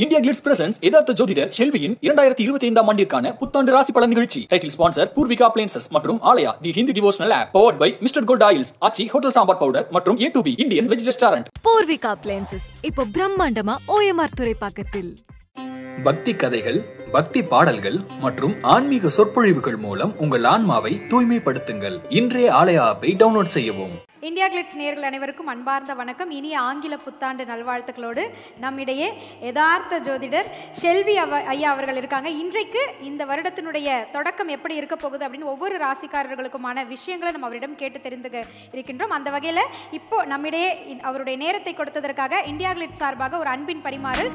India Glitz presents எதார்த்த ஜோதிடர் ஷெல்வியின் 2025 ஆண்டிற்கான புத்தாண்டு ராசி பலன் நிகழ்ச்சி. டைட்டில் ஸ்பான்சர் பூர்விகா அப்ளையன்சஸ் மற்றும் Aalaya the Hindi devotional app powered by mister gold oils, Aachi hotel sambar powder மற்றும் A2B Indian veg restaurant. Poorvika appliances இப்போ பிரம்மாண்டமா OMR துறைப்பாக்கத்தில். பக்தி கதைகள், பக்தி பாடல்கள் மற்றும் ஆன்மீக சொற்பொழிவுகள் மூலம் உங்கள் ஆன்மாவை தூய்மைப்படுத்துங்கள். இன்றைய ஆலயா ஆப்பை டவுன்லோட் செய்யவும். இந்தியா கிளிட்ஸ் நேயர்கள் அனைவருக்கும் அன்பார்ந்த வணக்கம். இனிய ஆங்கில புத்தாண்டு நல்வாழ்த்துக்களோடு நம்மிடையே யதார்த்த ஜோதிடர் ஷெல்வி ஐயா அவர்கள் இருக்காங்க. இன்றைக்கு இந்த வருடத்தினுடைய தொடக்கம் எப்படி இருக்க போகுது அப்படின்னு ஒவ்வொரு ராசிக்காரர்களுக்குமான விஷயங்களை நம்ம அவரிடம் கேட்டு தெரிந்து இருக்கின்றோம். அந்த வகையில் இப்போ நம்மிடையே அவருடைய நேரத்தை கொடுத்ததற்காக இந்தியா கிளிட்ஸ் சார்பாக ஒரு அன்பின் பரிமாறு.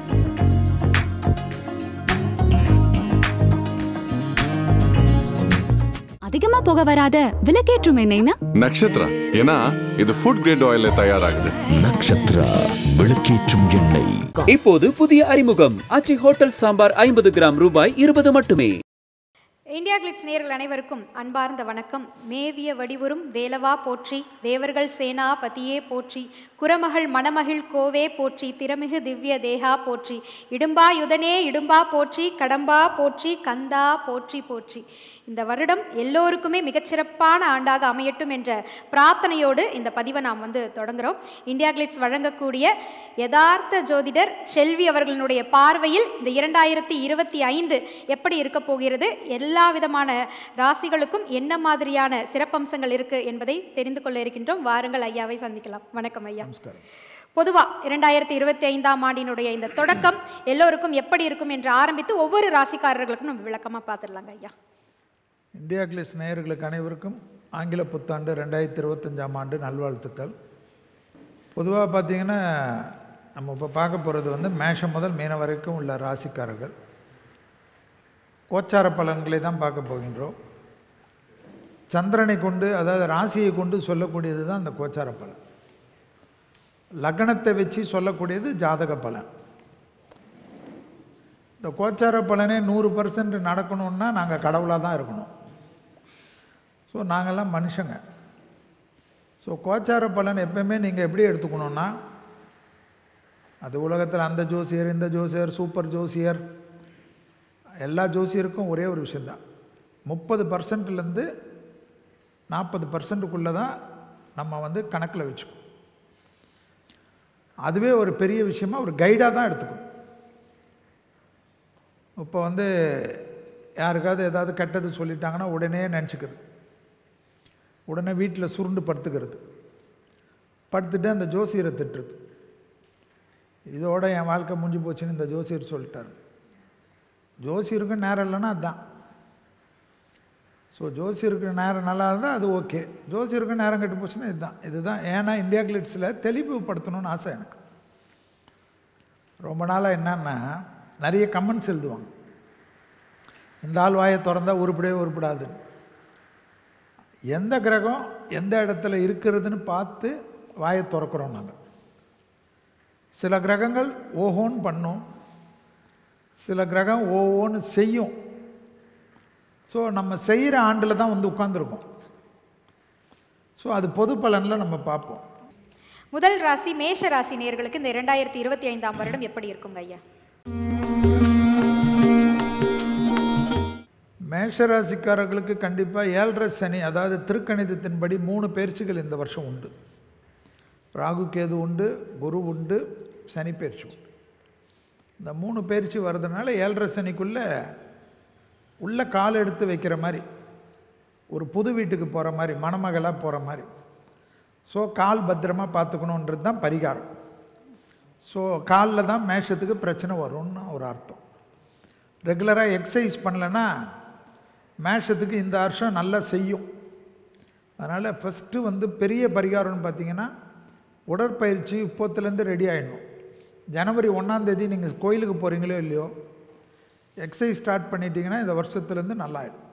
அதிகமா போக வராத விளக்கேற்றும் எண்ணெய்னா நக்ஷத்ரா. ஏன்னா இது ஃபுட் கிரேட் ஆயில்ல தயாராகுது. நக்ஷத்ரா விளக்கேற்றும் எண்ணெய். இப்போது புதிய அறிமுகம் ஆச்சி ஹோட்டல் சாம்பார் 50 கிராம் ரூபாய் 20 மட்டுமே. இந்தியா கிளிட்ஸ் நேயர்கள் அனைவருக்கும் அன்பார்ந்த வணக்கம். மேவிய வடிவுறும் வேலவா போற்றி, தேவர்கள் சேனா பதியே போற்றி, குரமகள் மணமகிழ் கோவே போற்றி, திறமிகு திவ்ய தேகா போற்றி, இடும்பா யுதனே இடும்பா போற்றி, கடம்பா போற்றி, கந்தா போற்றி போற்றி. இந்த வருடம் எல்லோருக்குமே மிகச்சிறப்பான ஆண்டாக அமையட்டும் என்ற பிரார்த்தனையோடு இந்த பதிவை நாம் தொடங்குகிறோம். இந்தியா கிளிட்ஸ் வழங்கக்கூடிய யதார்த்த ஜோதிடர் ஷெல்வி அவர்களுடைய பார்வையில் இந்த 2025 எப்படி இருக்க போகிறது, எல்லா விதமான ராசிகளுக்கும் என்ன மாதிரியான சிறப்பம்சங்கள் இருக்கு என்பதை தெரிந்து கொள்ள இருக்கின்றோம். வாருங்கள் ஐயாவை சந்திக்கலாம். வணக்கம் ஐயா. பொதுவாக 2025 ஆண்டினுடைய இந்த தொடக்கம் எல்லோருக்கும் எப்படி இருக்கும் என்று ஆரம்பித்து ஒவ்வொரு ராசிக்காரர்களுக்கும் நம்ம விளக்கமாக பார்த்துடலாங்க ஐயா. இந்தியா கிளிட்ஸ் நேயர்களுக்கு அனைவருக்கும் ஆங்கில புத்தாண்டு 2025 ஆண்டு நல்வாழ்த்துக்கள். பொதுவாக பார்த்திங்கன்னா நம்ம இப்போ பார்க்க போகிறது மேஷம் முதல் மீனம் வரைக்கும் உள்ள ராசிக்காரர்கள் கோச்சார பலன்களை தான் பார்க்க போகின்றோம். சந்திரனை கொண்டு, அதாவது ராசியை கொண்டு சொல்லக்கூடியது தான் அந்த கோச்சார பலன். லக்னத்தை வச்சு சொல்லக்கூடியது ஜாதக பலன். இந்த கோச்சார பலனே 100% நடக்கணும்னா நாங்கள் கடவுளாக தான் இருக்கணும். ஸோ நாங்கள்லாம் மனுஷங்க. ஸோ கோச்சார பலன் எப்போயுமே நீங்கள் எப்படி எடுத்துக்கணுன்னா, அது உலகத்தில் அந்த ஜோசியர் இந்த ஜோசியர் சூப்பர் ஜோசியர் எல்லா ஜோசியருக்கும் ஒரே ஒரு விஷயந்தான், 30%லேருந்து 40%க்குள்ளே தான் நம்ம கணக்கில் வச்சுக்கணும். அதுவே ஒரு பெரிய விஷயமாக ஒரு கைடாக தான் எடுத்துக்கணும். இப்போ யாருக்காவது ஏதாவது கெட்டது சொல்லிட்டாங்கன்னா உடனே நினச்சிக்கிறது, உடனே வீட்டில் சுருண்டு படுத்துக்கிறது, படுத்துட்டு அந்த ஜோசியரை திட்டுறது, இதோட என் வாழ்க்கை முடிஞ்சு போச்சுன்னு இந்த ஜோசியர் சொல்லிட்டார். ஜோசியருக்கு நேரம் இல்லைன்னா அதுதான். ஸோ ஜோசியருக்கு நேரம் நல்லா இருந்தால் அது ஓகே, ஜோசியருக்கு நேரம் கெட்டு போச்சுன்னா இதுதான். ஏன்னா இந்தியா கிளிட்ஸில் தெளிவுபடுத்தணும்னு ஆசை எனக்கு. ரொம்ப நாளாக என்னன்னா நிறைய கமெண்ட்ஸ் எழுதுவாங்க, இந்த ஆள் வாயை திறந்தால் உருப்படவே உருப்படாது. எந்த கிரகம் எந்த இடத்துல இருக்கிறதுன்னு பார்த்து வாயை திறக்கிறோம் நாங்கள். சில கிரகங்கள் ஓஹோன்னு பண்ணும், சில கிரகம் ஓஹோன்னு செய்யும். ஸோ நம்ம செய்கிற ஆண்டில் தான் உட்காந்துருக்கோம். ஸோ அது பொது பலனில் நம்ம பார்ப்போம். முதல் ராசி மேஷ ராசி நேயர்களுக்கு இந்த 2025 வருடம் எப்படி இருக்குங்க ஐயா? மேஷராசிக்காரர்களுக்கு கண்டிப்பாக 7.5 சனி, அதாவது திருக்கணிதத்தின்படி 3 பயிற்சிகள் இந்த வருஷம் உண்டு. ராகு கேது உண்டு, குரு உண்டு, சனி பயிற்சி உண்டு. இந்த 3 பயிற்சி வர்றதுனால 7.5 சனிக்குள்ளே உள்ள கால் எடுத்து வைக்கிற மாதிரி, ஒரு புது வீட்டுக்கு போகிற மாதிரி, மணமகளாக போகிற மாதிரி. ஸோ கால் பத்திரமாக பார்த்துக்கணுன்றது தான் பரிகாரம். ஸோ காலில் தான் மேஷத்துக்கு பிரச்சனை வரும்னு ஒரு அர்த்தம். ரெகுலராக எக்ஸசைஸ் பண்ணலைன்னா மேஷத்துக்கு இந்த வருஷம் நல்லா செய்யும். அதனால் ஃபஸ்ட்டு பெரிய பரிகாரம்னு பார்த்திங்கன்னா உடற்பயிற்சி இப்போத்துலேருந்து ரெடி ஆகிடணும். ஜனவரி 1ஆம் தேதி நீங்கள் கோயிலுக்கு போகிறீங்களோ இல்லையோ, எக்ஸசைஸ் ஸ்டார்ட் பண்ணிட்டீங்கன்னா இந்த வருஷத்துலேருந்து நல்லாயிடும்.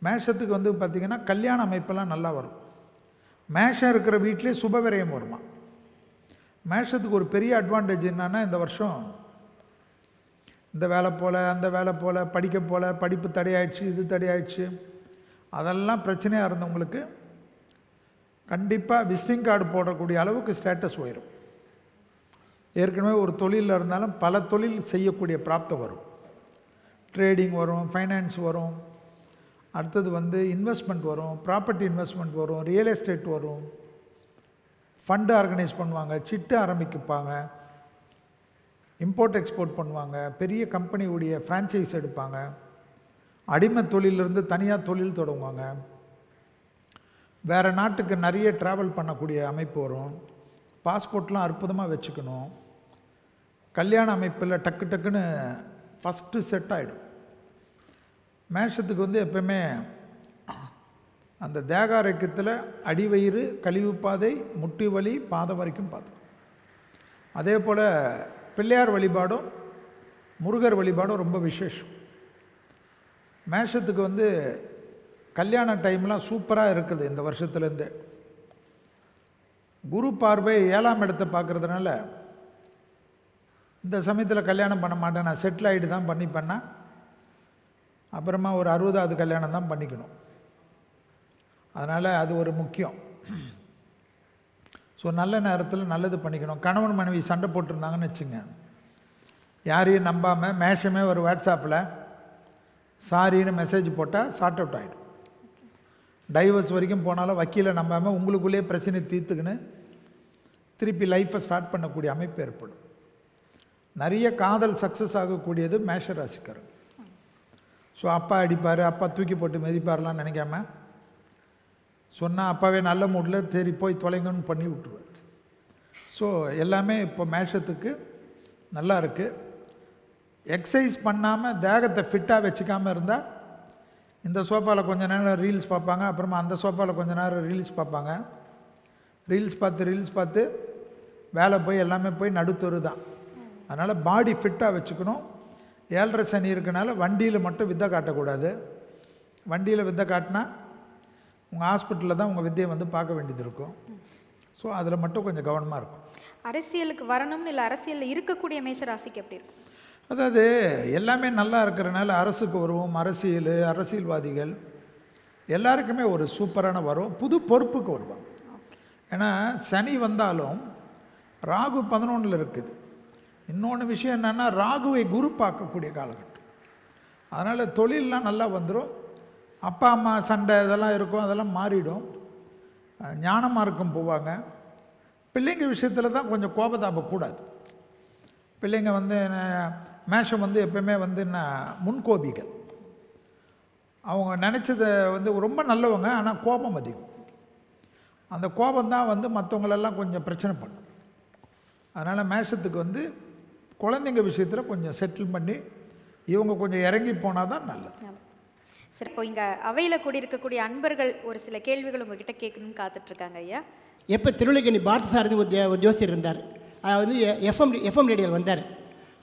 மேஷத்துக்கு பார்த்திங்கன்னா கல்யாண அமைப்பெல்லாம் நல்லா வரும். மேஷம் இருக்கிற வீட்டிலே சுபவிரயம் வருமா. மேஷத்துக்கு ஒரு பெரிய அட்வான்டேஜ் என்னன்னா, இந்த வருஷம் இந்த வேலை போல் அந்த வேலை போல் படிக்க போல் படிப்பு தடையாயிடுச்சு, இது தடையாயிடுச்சு, அதெல்லாம் பிரச்சனையாக இருந்தவங்களுக்கு கண்டிப்பாக விசிட்டிங் கார்டு போடக்கூடிய அளவுக்கு ஸ்டேட்டஸ் உயரும். ஏற்கனவே ஒரு தொழிலில் இருந்தாலும் பல தொழில் செய்யக்கூடிய பிராப்தம் வரும். ட்ரேடிங் வரும், ஃபைனான்ஸ் வரும், அடுத்தது வந்து இன்வெஸ்ட்மெண்ட் வரும், ப்ராப்பர்ட்டி இன்வெஸ்ட்மெண்ட் வரும், ரியல் எஸ்டேட் வரும், ஃபண்டு ஆர்கனைஸ் பண்ணுவாங்க, சிட்டு ஆரம்பிப்பாங்க, இம்போர்ட் எக்ஸ்போர்ட் பண்ணுவாங்க, பெரிய கம்பெனியுடைய ஃப்ரான்ச்சைஸ் எடுப்பாங்க, அடிமை தொழிலிருந்து தனியாக தொழில் தொடங்குவாங்க, வேறு நாட்டுக்கு நிறைய ட்ராவல் பண்ணக்கூடிய அமைப்பு வரும், பாஸ்போர்ட்லாம் அற்புதமாக வச்சுக்கணும், கல்யாண அமைப்பில் டக்கு டக்குன்னு ஃபஸ்ட்டு செட் ஆகிடும். மேஷத்துக்கு வந்து எப்பவுமே அந்த தேகாரக்கத்தில் அடிவயிறு, கழிவு பாதை, முட்டி வலி, பாதம் வரைக்கும் பார்த்துக்கும். அதே போல் பிள்ளையார் வழிபாடும் முருகர் வழிபாடும் ரொம்ப விசேஷம். மேஷத்துக்கு வந்து கல்யாண டைம்லாம் சூப்பராக இருக்குது. இந்த வருஷத்துலேருந்து குரு பார்வை 7ஆம் இடத்தை பார்க்குறதுனால இந்த சமயத்தில் கல்யாணம் பண்ண மாட்டேன், நான் செட்டில் ஆகிட்டு தான் பண்ணிப்பேன்னா அப்புறமா ஒரு 60வது கல்யாணம் தான் பண்ணிக்கணும். அதனால் அது ஒரு முக்கியம். ஸோ நல்ல நேரத்தில் நல்லது பண்ணிக்கணும். கணவன் மனைவி சண்டை போட்டிருந்தாங்கன்னு வச்சுங்க, யாரையும் நம்பாமல் மேஷமே ஒரு வாட்ஸ்அப்பில் சாரின்னு மெசேஜ் போட்டால் சார்ட் அவுட் ஆகிடும். டைவர்ஸ் வரைக்கும் போனாலும் வக்கீலை நம்பாமல் உங்களுக்குள்ளேயே பிரச்சனை தீர்த்துக்குன்னு திருப்பி லைஃப்பை ஸ்டார்ட் பண்ணக்கூடிய அமைப்பு ஏற்படும். நிறைய காதல் சக்ஸஸ் ஆகக்கூடியது மேஷ ராசிக்காரங்க. ஸோ அப்பா அடிப்பார், அப்பா தூக்கி போட்டு மிதிப்பார்லாம் நினைக்காம சொன்னால் அப்பாவே நல்ல மூடில் சரி போய் தொலைங்கன்னு பண்ணி விட்டுருவார். ஸோ எல்லாமே இப்போ மேஷத்துக்கு நல்லா இருக்குது. எக்ஸசைஸ் பண்ணாமல் தேகத்தை ஃபிட்டாக வச்சுக்காமல் இருந்தால் இந்த சோஃபாவில் கொஞ்ச நேரம் ரீல்ஸ் பார்ப்பாங்க, அப்புறமா அந்த சோஃபாவில் கொஞ்ச நேரம் ரீல்ஸ் பார்ப்பாங்க, ரீல்ஸ் பார்த்து வேலை போய் எல்லாமே போய் நடுத்தொரு தான். அதனால் பாடி ஃபிட்டாக வச்சுக்கணும். 7.5 சனி இருக்கனால வண்டியில் மட்டும் வித்தை காட்டக்கூடாது. வண்டியில் வித்தை காட்டினா உங்கள் ஹாஸ்பிட்டலில் தான் உங்கள் வித்தையை வந்து பார்க்க வேண்டியது இருக்கும். ஸோ அதில் மட்டும் கொஞ்சம் கவனமாக இருக்கும். அரசியலுக்கு வரணும்னு இல்லை, அரசியலில் இருக்கக்கூடிய மேஷராசிக்கு எப்படி இருக்கும்? அதாவது எல்லாமே நல்லா இருக்கிறனால அரசுக்கு வருவோம், அரசியல்வாதிகள் எல்லாருக்குமே ஒரு சூப்பரான வரும், புது பொறுப்புக்கு வருவாங்க. ஏன்னா சனி வந்தாலும் ராகு 11ல் இருக்குது. இன்னொன்று விஷயம் என்னென்னா ராகுவை குரு பார்க்கக்கூடிய காலகட்டம். அதனால் தொழிலெலாம் நல்லா வந்துடும். அப்பா அம்மா சண்டை இதெல்லாம் இருக்கும், அதெல்லாம் மாறிடும். ஞான மார்க்கம் போவாங்க. பிள்ளைங்க விஷயத்தில் தான் கொஞ்சம் கோபதாபம் கூடாது. பிள்ளைங்க வந்து மேஷம் வந்து எப்பவுமே வந்து முன்கோபிகள். அவங்க நினச்சதை வந்து ரொம்ப நல்லவங்க, ஆனால் கோபம் அதிகம். அந்த கோபந்தான் வந்து மற்றவங்களெல்லாம் கொஞ்சம் பிரச்சனை பண்ணும். அதனால் மேஷத்துக்கு வந்து குழந்தைங்க விஷயத்தில் கொஞ்சம் செட்டில் பண்ணி இவங்க கொஞ்சம் இறங்கி போனால் தான் நல்லது. சரி, இப்போ இங்கே அவையில் கூடியிருக்கக்கூடிய அன்பர்கள் ஒரு சில கேள்விகள் உங்ககிட்ட கேட்கணும்னு காத்துட்ருக்காங்க ஐயா. எப்போ திருவள்ளிக்கணி பார்த்தசாரதி ஒரு ஜோசியர் இருந்தார், வந்து எஃப்எம் ரேடியோவில் வந்தார்.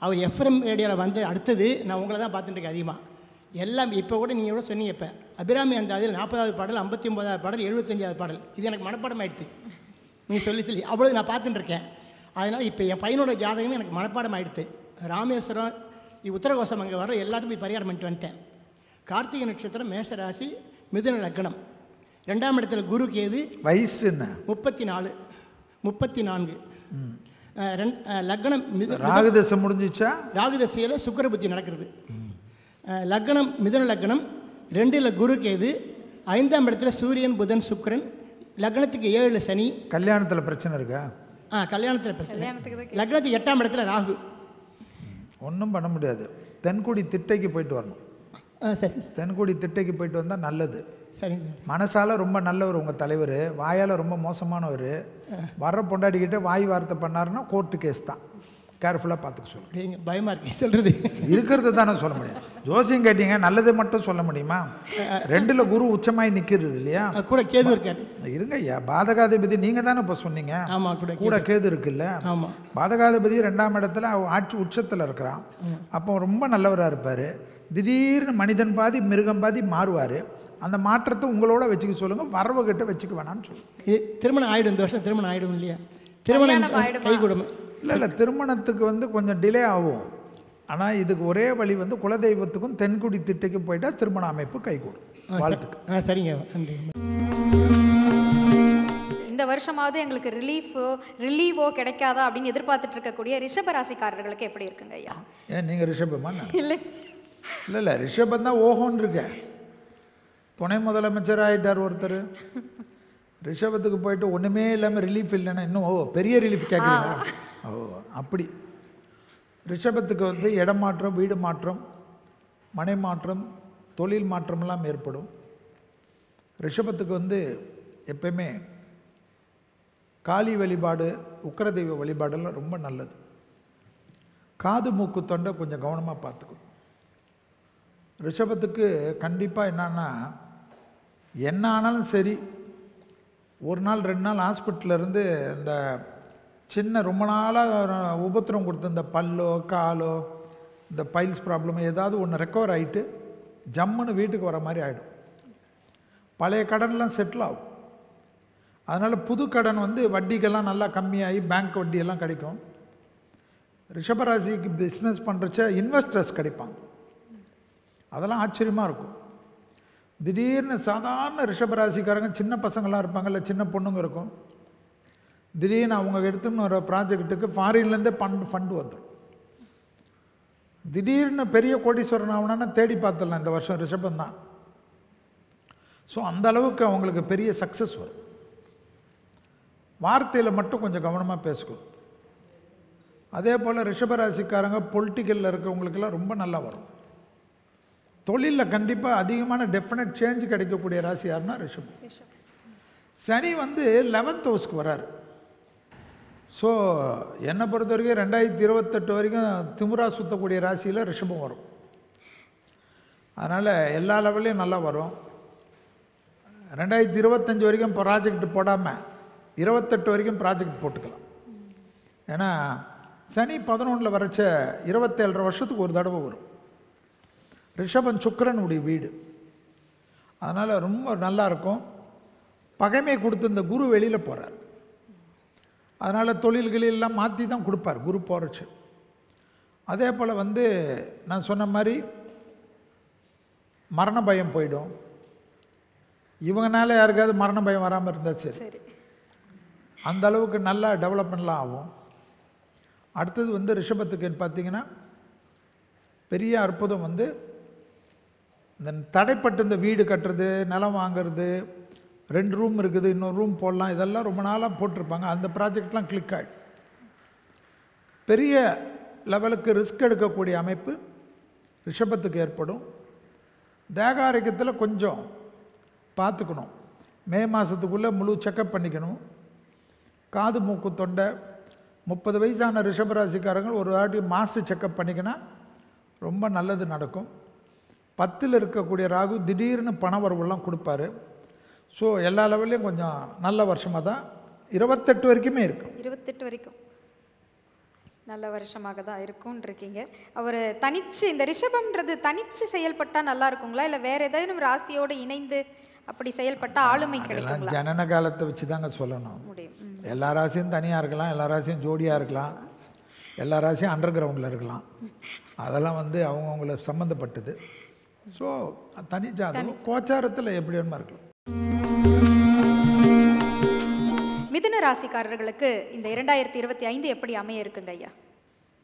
அவர் எஃப்எம் ரேடியோவில் வந்து அடுத்தது நான் உங்களை தான் பார்த்துட்டு இருக்கேன் அதிகமாக. எல்லாம் இப்போ கூட நீங்கள் கூட சொன்னீங்க, இப்போ அபிராமி அந்த அதில் 40வது பாடல், 59வது பாடல், 75வது பாடல், இது எனக்கு மனப்பாடம் ஆகிடுது. நீங்கள் சொல்லி அவ்வளோ நான் பார்த்துட்டு இருக்கேன். அதனால் இப்போ என் பையனோட ஜாதகமே எனக்கு மனப்பாடம் ஆகிடுது. ராமேஸ்வரம் உத்தரகோசம் அங்கே வர எல்லாத்தையும் போய் பரிகாரம் பண்ணிட்டு வந்துட்டேன். கார்த்திகை நட்சத்திரம், மேஷராசி, மிதுன லக்னம், 2ஆம் இடத்துல குரு கேது, வயசு என்ன 34 லக்னம் ராகுதசை முடிஞ்சிச்சா? ராகுதசையில் சுக்கிர புத்தி நடக்கிறது. லக்னம் மிதுன லக்னம், 2ல் குரு கேது, 5ஆம் இடத்துல சூரியன் புதன் சுக்கிரன், லக்னத்துக்கு 7 சனி. கல்யாணத்தில் பிரச்சனை இருக்கா? கல்யாணத்தில் பிரச்சனை. லக்னத்துக்கு 8ஆம் இடத்துல ராகு. ஒன்றும் பண்ண முடியாது. தென்குடி திட்டைக்கு போயிட்டு வரணும். சரி, தென்குடி திட்டைக்கு போயிட்டு வந்தால் நல்லது. சரிங்க சார். மனசால் ரொம்ப நல்லவர் உங்கள் தலைவர், வாயால் ரொம்ப மோசமானவர். வர்ற பொண்டாடிக்கிட்ட வாய் வார்த்தை பண்ணாருன்னா கோர்ட்டு கேஸ் தான். கேர்ஃபுல்லாக பார்த்துக்க சொல்லுங்க. பயமாக இருக்கு சொல்கிறது. இருக்கிறது தானே சொல்ல முடியும். ஜோசியம் கேட்டீங்க, நல்லது மட்டும் சொல்ல முடியுமா? 2ல் குரு உச்சமாய் நிற்கிறது இல்லையா? கூட கேது இருக்காரு. இருங்க ஐயா, பாதகாதிபதி நீங்கள் தானே இப்போ சொன்னீங்க. ஆமாம், கூட கேது இருக்குல்ல. ஆமாம். பாதகாதிபதி 2ஆம் இடத்துல ஆட்சி உச்சத்தில் இருக்கிறான். அப்போ ரொம்ப நல்லவராக இருப்பார். திடீர்னு மனிதன் பாதி மிருகம் பாதி மாறுவார். அந்த மாற்றத்தை உங்களோட வச்சுக்க சொல்லுங்கள், வரவகிட்ட வச்சுக்க வேணாம்னு சொல்லுங்கள். திருமணம் ஆகிடும், இந்த வருஷம் திருமணம் ஆகிடும் இல்லையா? திருமணம் கை கொடுமை இல்லை திருமணத்துக்கு வந்து கொஞ்சம் டிலே ஆகும். ஆனால் இதுக்கு ஒரே வழி வந்து குலதெய்வத்துக்கும் தென்குடி திட்டைக்கும் போயிட்டால் திருமண அமைப்பு கைகூடும். வாழ்த்துக்கு. சரிங்க. இந்த இந்த வருஷமாவது எங்களுக்கு ரிலீவோ கிடைக்காதா அப்படின்னு எதிர்பார்த்துட்டு இருக்கக்கூடிய ரிஷப ராசிக்காரர்களுக்கு எப்படி இருக்குங்க ஐயா? ஏன் நீங்கள் ரிஷபமா? இல்லை இல்லை ரிஷபம் தான் ஓஹோன்னு இருக்கேன். துணை முதலமைச்சர் ஆகிட்டார் ஒருத்தர். ரிஷபத்துக்கு போயிட்டு ஒன்றுமே இல்லாமல் ரிலீஃப் இல்லைன்னா இன்னும் பெரிய ரிலீஃப் கேட்குறீங்களா? அப்படி ரிஷபத்துக்கு வந்து இடம் மாற்றம், வீடு மாற்றம், மனை மாற்றம், தொழில் மாற்றமெல்லாம் ஏற்படும். ரிஷபத்துக்கு வந்து எப்பயுமே காளி வழிபாடு, உக்கிர தெய்வ வழிபாடெல்லாம் ரொம்ப நல்லது. காது மூக்கு தொண்டை கொஞ்சம் கவனமாக பார்த்துக்கணும். ரிஷபத்துக்கு கண்டிப்பாக என்னன்னா, என்ன ஆனாலும் சரி, ஒரு நாள் 2 நாள் ஹாஸ்பிட்டலில் இருந்து இந்த சின்ன ரொம்ப நாளாக உபத்திரம் கொடுத்த இந்த பல்லோ காலோ இந்த பைல்ஸ் ப்ராப்ளம் ஏதாவது ஒன்று ரெக்கவர் ஆகிட்டு ஜம்முன்னு வீட்டுக்கு வர மாதிரி ஆகிடும். பழைய கடன்லாம் செட்டில் ஆகும். அதனால் புது கடன் வந்து வட்டிக்கெல்லாம் நல்லா கம்மியாகி பேங்க் வட்டியெல்லாம் கிடைக்கும். ரிஷபராசிக்கு பிஸ்னஸ் பண்ணுறச்ச இன்வெஸ்டர்ஸ் கிடைப்பாங்க. அதெல்லாம் ஆச்சரியமாக இருக்கும். திடீர்னு சாதாரண ரிஷபராசிக்காரங்க சின்ன பசங்களாம் இருப்பாங்க, இல்லை சின்ன பொண்ணுங்க இருக்கும். திடீர்னு அவங்க எடுத்துன்னு வர ப்ராஜெக்ட்டுக்கு ஃபாரின்லேருந்தே ஃபண்டு வந்துடும். திடீர்னு பெரிய கோடீஸ்வரன் ஆகணும்னா தேடி பார்த்துடலாம். இந்த வருஷம் ரிஷபம் தான். ஸோ அந்த அளவுக்கு அவங்களுக்கு பெரிய சக்ஸஸ் வரும். வார்த்தையில் மட்டும் கொஞ்சம் கவனமாக பேசுவோம். அதே போல் ரிஷபராசிக்காரங்க பொலிட்டிக்கலில் இருக்கிறவங்களுக்கெல்லாம் ரொம்ப நல்லா வரும். தொழிலில் கண்டிப்பாக அதிகமான டெஃபினட் சேஞ்ச் கிடைக்கக்கூடிய ராசி யாருன்னா ரிஷபம். சனி வந்து 11th ஹவுஸ்க்கு வராரு. ஸோ என்னை பொறுத்த வரைக்கும் 2028 வரைக்கும் திமுறா சுற்றக்கூடிய ராசியில் ரிஷபம் வரும். அதனால் எல்லா லெவல்லையும் நல்லா வரும். 2025 வரைக்கும் ப்ராஜெக்ட் போடாமல் 28 வரைக்கும் ப்ராஜெக்ட் போட்டுக்கலாம். ஏன்னா சனி 11 வரைச்ச 27 வருஷத்துக்கு ஒரு தடவை வரும். ரிஷபம் சுக்கிரனுடைய வீடு. அதனால் ரொம்ப நல்லாயிருக்கும். பகைமை கொடுத்து இந்த குரு வெளியில் போகிறார். அதனால் தொழில்களெல்லாம் மாற்றி தான் கொடுப்பார் குரு போகிறச்சு. அதே போல் வந்து நான் சொன்ன மாதிரி மரண பயம் போயிடும். இவங்கனால யாருக்காவது மரண பயம் வராமல் இருந்தால் சரி. அந்த அளவுக்கு நல்லா டெவலப்மெண்ட்லாம் ஆகும். அடுத்தது வந்து ரிஷபத்துக்கு பார்த்திங்கன்னா பெரிய அற்புதம் வந்து இந்த தடைப்பட்டு இந்த வீடு கட்டுறது, நிலம் வாங்கிறது, 2 ரூம் இருக்குது, இன்னொரு ரூம் போடலாம், இதெல்லாம் ரொம்ப நாளாக போட்டிருப்பாங்க. அந்த ப்ராஜெக்ட்லாம் கிளிக் ஆகிடும். பெரிய லெவலுக்கு ரிஸ்க் எடுக்கக்கூடிய அமைப்பு ரிஷபத்துக்கு ஏற்படும். தேக ஆரோக்கியத்தில் கொஞ்சம் பார்த்துக்கணும். மே மாதத்துக்குள்ளே முழு செக்கப் பண்ணிக்கணும். காது மூக்கு தொண்டை 30 வயசான ரிஷபராசிக்காரங்க ஒரு வாட்டி மாஸ்டர் செக்கப் பண்ணிக்கினா ரொம்ப நல்லது நடக்கும். 10ல் இருக்கக்கூடிய ராகு திடீர்னு பண வரவுலாம் கொடுப்பாரு. ஸோ எல்லா லெவல்லையும் கொஞ்சம் நல்ல வருஷமாக தான் 28 வரைக்குமே இருக்கும். 28 வரைக்கும் நல்ல வருஷமாக தான் இருக்கும்னு இருக்கீங்க. அவர் தனிச்சு இந்த ரிஷபம்ன்றது தனிச்சு செயல்பட்டால் நல்லா இருக்குங்களா, இல்லை வேறு ஏதாவது ராசியோடு இணைந்து அப்படி செயல்பட்டால் ஆளுமை கிடைக்குங்களா? ஜனன காலத்தை வச்சு தாங்க சொல்லணும். எல்லா ராசியும் தனியாக இருக்கலாம், எல்லா ராசியும் ஜோடியாக இருக்கலாம், எல்லா ராசியும் அண்டர் கிரவுண்டில் இருக்கலாம். அதெல்லாம் வந்து அவங்கவுங்கள சம்மந்தப்பட்டது. ஸோ தனி ஜாதகம் கோச்சாரத்தில் எப்படி வேணுமா இருக்கலாம். மிதுன ராசிக்காரர்களுக்கு இந்த 2025 எப்படி அமைய இருக்குங்க ஐயா?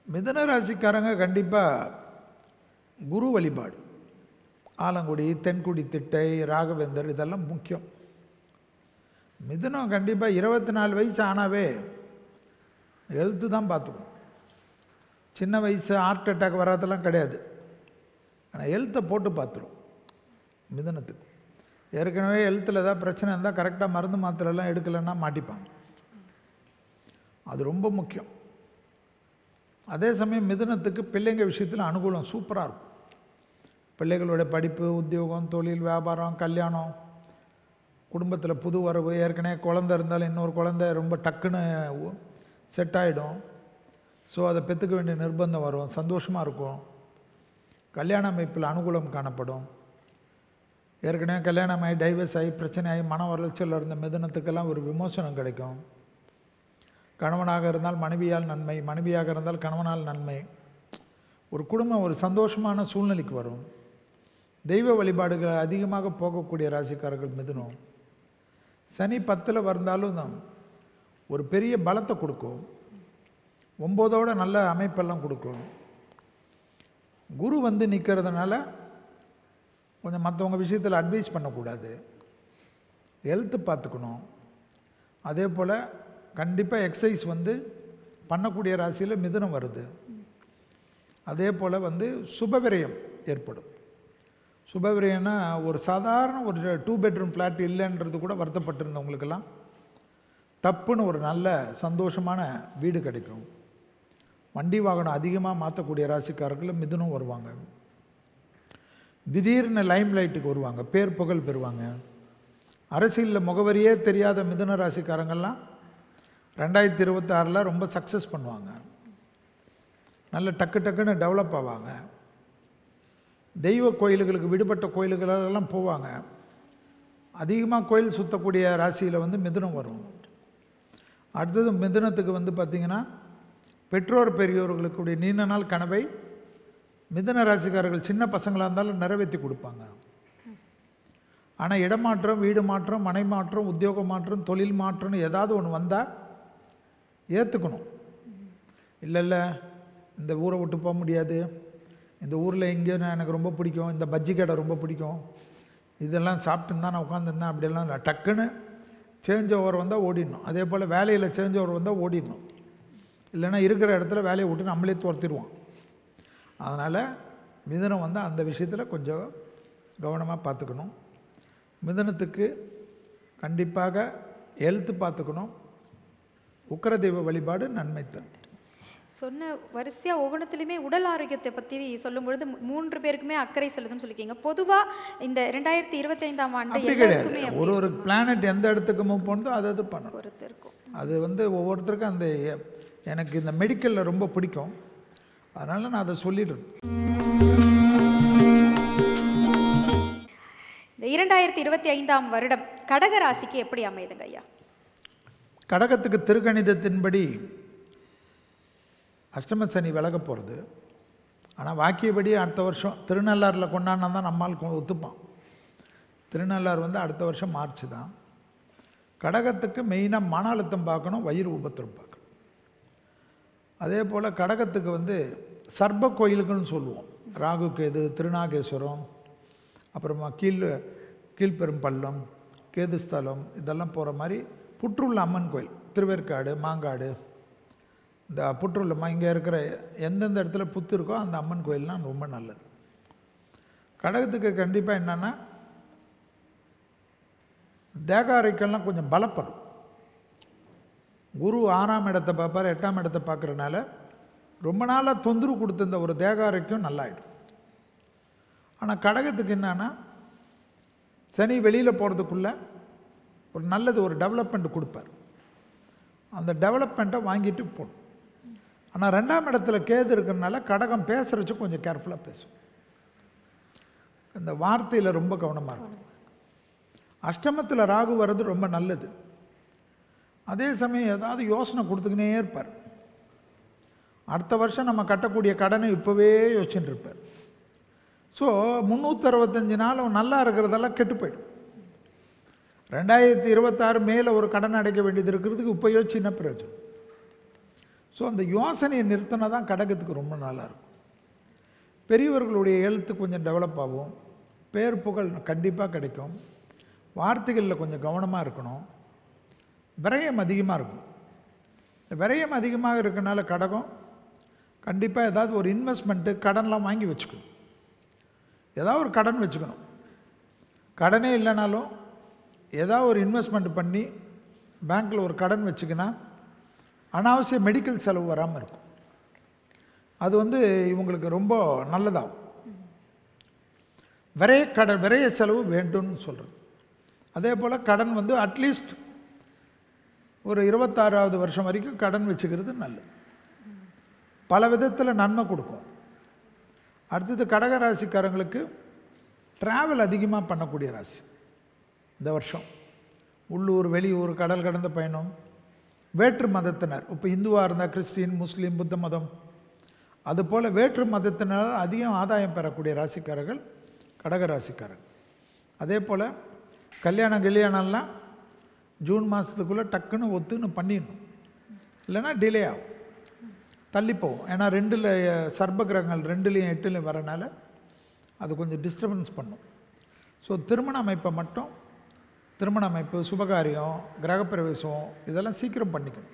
மிதுன ராசிக்காரங்க கண்டிப்பாக குரு வழிபாடு, ஆலங்குடி, தென்குடி திட்டை, ராகவேந்தர் இதெல்லாம் முக்கியம். மிதுனம் கண்டிப்பாக 24 வயசு ஆனாவே ஹெல்த்து தான் பார்த்துக்கணும். சின்ன வயசு ஹார்ட் அட்டாக் வராதெல்லாம் கிடையாது. ஆனால் ஹெல்த்தை போட்டு பார்த்துரும் மிதுனத்துக்கு. ஏற்கனவே ஹெல்த்தில் ஏதாவது பிரச்சனை இருந்தால் கரெக்டாக மருந்து மாத்திரைலாம் எடுக்கலைன்னா மாட்டிப்பாங்க. அது ரொம்ப முக்கியம். அதே சமயம் மிதுனத்துக்கு பிள்ளைங்க விஷயத்தில் அனுகூலம் சூப்பராக இருக்கும். பிள்ளைகளுடைய படிப்பு, உத்தியோகம், தொழில், வியாபாரம், கல்யாணம், குடும்பத்தில் புது வரவு, ஏற்கனவே குழந்தை இருந்தாலும் இன்னொரு குழந்தை ரொம்ப டக்குன்னு செட் ஆகிடும். ஸோ அதை பெற்றுக்க வேண்டிய நிர்பந்தம் வரும். சந்தோஷமாக இருக்கும். கல்யாண அமைப்பில் அனுகூலம் காணப்படும். ஏற்கனவே கல்யாணம் ஆகி டைவர்ஸ் ஆகி பிரச்சனை ஆகி மன வளர்ச்சியில் இருந்த மிதுனத்துக்கெல்லாம் ஒரு விமோசனம் கிடைக்கும். கணவனாக இருந்தால் மனைவியால் நன்மை, மனைவியாக இருந்தால் கணவனால் நன்மை. ஒரு குடும்பம் ஒரு சந்தோஷமான சூழ்நிலைக்கு வரும். தெய்வ வழிபாடுகள் அதிகமாக போகக்கூடிய ராசிக்காரர்கள் மிதுனம். சனி 10ல் வந்தாலும் ஒரு பெரிய பலத்தை கொடுக்கும். 9ஓட நல்ல அமைப்பெல்லாம் கொடுக்கும். குரு வந்து நிற்கிறதுனால கொஞ்சம் மற்றவங்க விஷயத்தில் அட்வைஸ் பண்ணக்கூடாது, ஹெல்த்து பார்த்துக்கணும். அதே போல் கண்டிப்பாக எக்ஸசைஸ் வந்து பண்ணக்கூடிய ராசியில் மிதுனம் வருது. அதே போல் வந்து சுபவிரயம் ஏற்படும். சுபவிரயம்னா ஒரு சாதாரண ஒரு 2 பெட்ரூம் ஃப்ளாட் இல்லைன்றது கூட வருத்தப்பட்டிருந்தவங்களுக்கெல்லாம் டப்புன்னு ஒரு நல்ல சந்தோஷமான வீடு கிடைக்கும். வண்டி வாகனம் அதிகமாக மாற்றக்கூடிய ராசிக்காரர்கள் மிதுனம் வருவாங்க. திடீர்னு லைம் லைட்டுக்கு வருவாங்க, பேர் புகழ் பெறுவாங்க. அரசியலில் முகவரியே தெரியாத மிதுன ராசிக்காரங்கள்லாம் 2026 ரொம்ப சக்ஸஸ் பண்ணுவாங்க. நல்ல டக்குன்னு டெவலப் ஆவாங்க. தெய்வ கோயில்களுக்கு, விடுபட்ட கோயில்களெல்லாம் போவாங்க. அதிகமாக கோயில் சுற்றக்கூடிய ராசியில் வந்து மிதுனம் வரும். அடுத்தது மிதுனத்துக்கு வந்து பார்த்திங்கன்னா பெற்றோர் பெரியோர்களுக்குடைய நீண்ட நாள் கனவை மிதுன ராசிக்காரர்கள் சின்ன பசங்களாக இருந்தாலும் நிறைவேற்றி கொடுப்பாங்க. ஆனால் இடமாற்றம், வீடு மாற்றம், மனை மாற்றம், உத்தியோக மாற்றம், தொழில் மாற்றம்னு ஏதாவது ஒன்று வந்தால் ஏற்றுக்கணும். இல்லை இந்த ஊரை விட்டு போக முடியாது, இந்த ஊரில் எங்கேயும் எனக்கு ரொம்ப பிடிக்கும், இந்த பஜ்ஜி கடை ரொம்ப பிடிக்கும், இதெல்லாம் சாப்பிட்டுன்னு தான் நான் உட்காந்துருந்தேன் அப்படியெல்லாம் இல்லை. டக்குன்னு சேஞ்ச் ஓவர் வந்தால் ஓடிடணும். அதே போல் வேலையில் சேஞ்ச் ஓவர் வந்தால் ஓடிடணும். இல்லைன்னா இருக்கிற இடத்துல வேலையை விட்டு நம்மளே துரத்திடுவோம். அதனால் மிதுனம் வந்து அந்த விஷயத்தில் கொஞ்சம் கவனமாக பார்த்துக்கணும். மிதுனத்துக்கு கண்டிப்பாக ஹெல்த்து பார்த்துக்கணும். உக்கிர தெய்வ வழிபாடு நன்மை தரும். சொன்ன வரிசையாக ஒவ்வொன்றத்துலையுமே உடல் ஆரோக்கியத்தை பற்றி சொல்லும் பொழுது 3 பேருக்குமே அக்கறை செலுத்தும் சொல்லியிருக்கீங்க. பொதுவாக இந்த 2025ஆம் ஆண்டு அப்படி கிடையாது. ஒரு பிளானட் எந்த இடத்துக்கு மூவ் பண்ணுதோ அது பண்ணணும், பொறுத்து இருக்கும். அது வந்து ஒவ்வொருத்தருக்கும் அந்த எனக்கு இந்த மெடிக்கலில் ரொம்ப பிடிக்கும், அதனால் நான் அதை சொல்லிடுறது. இந்த 2025ஆம் வருடம் கடக ராசிக்கு எப்படி அமையுதுங்க ஐயா? கடகத்துக்கு திருக்கணிதத்தின்படி அஷ்டம சனி விலக போகிறது. ஆனால் வாக்கியபடி அடுத்த வருஷம் திருநள்ளாறில் கொண்டாடினா தான் நம்மளுக்கு ஒத்துப்பான். திருநள்ளாறு வந்து அடுத்த வருஷம் மார்ச் தான். கடகத்துக்கு மெயினாக மன அழுத்தம் பார்க்கணும், வயிறு உபத்திரம் பார்க்கணும். அதே போல் கடகத்துக்கு வந்து சர்ப கோயில்கள்னு சொல்லுவோம். ராகு கேது, திருநாகேஸ்வரம், அப்புறமா கீழ்பெரும்பள்ளம், கேதுஸ்தலம், இதெல்லாம் போகிற மாதிரி புற்றுள்ள அம்மன் கோயில், திருவேற்காடு, மாங்காடு, இந்த புற்றுள்ளம்மா இங்கே இருக்கிற எந்தெந்த இடத்துல புத்து இருக்கோ அந்த அம்மன் கோயில்லாம் ரொம்ப நல்லது. கடகத்துக்கு கண்டிப்பாக என்னென்னா தேக ஆரோக்கியம்லாம் கொஞ்சம் பலப்படும். குரு 6ஆம் இடத்தை பார்ப்பார், 8ஆம் இடத்தை பார்க்குறதுனால ரொம்ப நாளாக தொந்தரவு கொடுத்த ஒரு தேக ஆரோக்கியம் நல்லாயிடும். ஆனால் கடகத்துக்கு என்னன்னா சனி வெளியில் போகிறதுக்குள்ளே ஒரு நல்லது ஒரு டெவலப்மெண்ட் கொடுப்பார். அந்த டெவலப்மெண்ட்டை வாங்கிட்டு போடும். ஆனால் 2ஆம் இடத்துல கேது இருக்கிறதுனால கடகம் பேசுகிறச்சு கொஞ்சம் கேர்ஃபுல்லாக பேசும். இந்த வார்த்தையில் ரொம்ப கவனமாக இருக்கும். அஷ்டமத்தில் ராகு வர்றது ரொம்ப நல்லது. அதே சமயம் ஏதாவது யோசனை கொடுத்துக்கினே இருப்பார். அடுத்த வருஷம் நம்ம கட்டக்கூடிய கடனை இப்போவே யோசிச்சுட்டு இருப்பார். ஸோ 365 நாள் நல்லா இருக்கிறதெல்லாம் கெட்டு போயிடும். 2026 மேலே ஒரு கடன் அடைக்க வேண்டியது இருக்கிறதுக்கு இப்போ யோசிச்சுன்னா பிரயோஜனம். ஸோ அந்த யோசனையை நிறுத்தினா தான் கடகத்துக்கு ரொம்ப நல்லாயிருக்கும். பெரியவர்களுடைய ஹெல்த்து கொஞ்சம் டெவலப் ஆகும். பேர் புகழ் கண்டிப்பாக கிடைக்கும். வார்த்தைகளில் கொஞ்சம் கவனமாக இருக்கணும். விரயம் அதிகமாக இருக்கும். விரயம் அதிகமாக இருக்கனால கடகம் கண்டிப்பாக ஏதாவது ஒரு இன்வெஸ்ட்மெண்ட்டு கடன்லாம் வாங்கி வச்சுக்கணும். ஏதாவது ஒரு கடன் வச்சுக்கணும். கடனே இல்லைனாலும் ஏதாவது ஒரு இன்வெஸ்ட்மெண்ட் பண்ணி பேங்க்கில் ஒரு கடன் வச்சுக்கினா அனாவசிய மெடிக்கல் செலவு வராமல் இருக்கும். அது வந்து இவங்களுக்கு ரொம்ப நல்லதாகும். விரைய செலவு வேண்டும்னு சொல்கிறது. அதே போல் கடன் வந்து அட்லீஸ்ட் ஒரு 26ஆவது வருஷம் வரைக்கும் கடன் வச்சுக்கிறது நல்லது. பல விதத்தில் நன்மை கொடுக்கும். அடுத்தது கடகராசிக்காரங்களுக்கு ட்ராவல் அதிகமாக பண்ணக்கூடிய ராசி இந்த வருஷம். உள்ளூர், வெளியூர், கடல் கடந்த பயணம். வேற்று மதத்தினர், இப்போ இந்துவாக இருந்தால் கிறிஸ்டின், முஸ்லீம், புத்த மதம், அதுபோல் வேற்று மதத்தினர் அதிகம் ஆதாயம் பெறக்கூடிய ராசிக்காரர்கள் கடகராசிக்காரர்கள். அதே போல் கல்யாணம்லாம் ஜூன் மாதத்துக்குள்ளே டக்குன்னு ஒத்துன்னு பண்ணிடணும், இல்லைன்னா டிலே ஆகும், தள்ளி போகும். ஏன்னா 2ல் சர்ப கிரகங்கள் 2லையும் 8லையும் வரனால அது கொஞ்சம் டிஸ்டர்பன்ஸ் பண்ணும். ஸோ திருமண அமைப்பை மட்டும், திருமண அமைப்பு, சுபகாரியம், கிரகப்பிரவேசம் இதெல்லாம் சீக்கிரம் பண்ணிக்கணும்.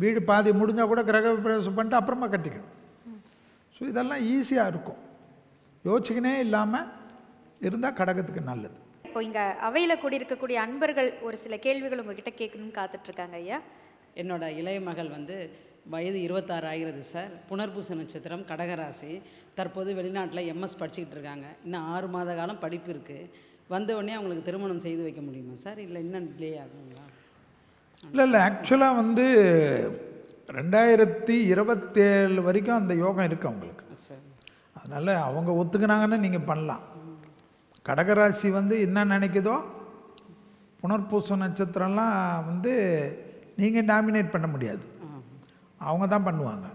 வீடு பாதி முடிஞ்சால் கூட கிரகப்பிரவேசம் பண்ணிட்டு அப்புறமா கட்டிக்கணும். ஸோ இதெல்லாம் ஈஸியாக இருக்கும். யோசிச்சுக்கினே இல்லாமல் இருந்தால் கடகத்துக்கு நல்லது. இப்போ இங்கே அவையில் கூடியிருக்கக்கூடிய அன்பர்கள் ஒரு சில கேள்விகள் உங்ககிட்ட கேட்கணும்னு காத்துட்ருக்காங்க ஐயா. என்னோட இளைய மகள் வயது 26 ஆகிறது சார். புனர்பூச நட்சத்திரம், கடகராசி. தற்போது வெளிநாட்டில் எம்எஸ் படிச்சுக்கிட்டு இருக்காங்க. இன்னும் 6 மாத காலம் படிப்பு இருக்குது. வந்தவுடனே அவங்களுக்கு திருமணம் செய்து வைக்க முடியுமா சார், இல்லை இன்னும் டிலே ஆகுங்களா? இல்லை ஆக்சுவலாக 2027 வரைக்கும் அந்த யோகம் இருக்குது அவங்களுக்கு சார். அதனால் அவங்க ஒத்துக்கினாங்கன்னா நீங்கள் பண்ணலாம். கடகராசி என்ன நினைக்குதோ, புனர்பூச நட்சத்திரம்லாம் நீங்கள் டாமினேட் பண்ண முடியாது, அவங்க தான் பண்ணுவாங்க.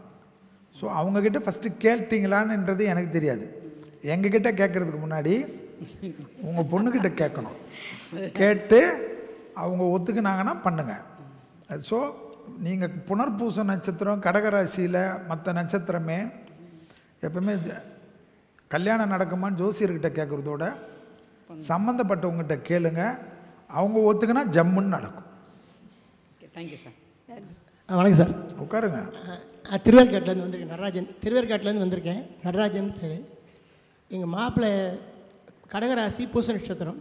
ஸோ அவங்கக்கிட்ட ஃபஸ்ட்டு கேட்டீங்களான்ன்றது எனக்கு தெரியாது. எங்ககிட்ட கேட்குறதுக்கு முன்னாடி உங்கள் பொண்ணுக்கிட்ட கேட்கணும். கேட்டு அவங்க ஒத்துக்குனாங்கன்னா பண்ணுங்கள். ஸோ நீங்கள் புனர்பூச நட்சத்திரம் கடகராசியில் மற்ற நட்சத்திரமே எப்பவுமே கல்யாணம் நடக்குமான்னு ஜோசியர்கிட்ட கேட்குறதோட சம்மந்தப்பட்டவங்ககிட்ட கேளுங்க. அவங்க ஒத்துக்குனா ஜம்முன்னு நடக்கும். Thank you sir. வணக்கம் சார். உட்காருங்க. திருவேற்காட்டிலேருந்து வந்திருக்கேன். நடராஜன். திருவேற்காட்டிலேருந்து வந்திருக்கேன். நடராஜன் பேர். எங்கள் மாப்பிள்ளை கடகராசி, பூச நட்சத்திரம்.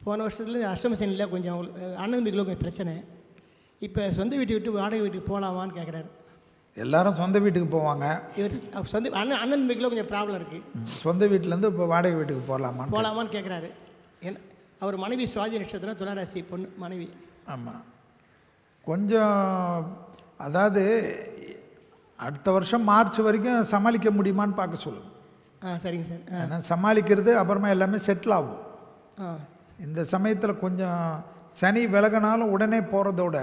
போன வருஷத்துலேருந்து அஷ்டம சனியில் கொஞ்சம் அண்ணன்பிகளுக்கு கொஞ்சம் பிரச்சனை. இப்போ சொந்த வீட்டை விட்டு வாடகை வீட்டுக்கு போகலாமான்னு கேட்குறாரு. எல்லாரும் சொந்த வீட்டுக்கு போவாங்க. இவர் சொந்த அண்ணன்பிகளும் கொஞ்சம் ப்ராப்ளம் இருக்குது. சொந்த வீட்டிலேருந்து இப்போ வாடகை வீட்டுக்கு போகலாமான்னு கேட்குறாரு. அவர் மனைவி சுவாதி நட்சத்திரம், துளாராசி பொண்ணு மனைவி. ஆமாம், கொஞ்சம் அதாவது அடுத்த வருஷம் மார்ச் வரைக்கும் சமாளிக்க முடியுமான்னு பார்க்க சொல்லுங்கள். சரிங்க சார். ஏன்னா சமாளிக்கிறது அப்புறமா எல்லாமே செட்டில் ஆகும். இந்த சமயத்தில் கொஞ்சம் சனி விலகினாலும் உடனே போகிறதோட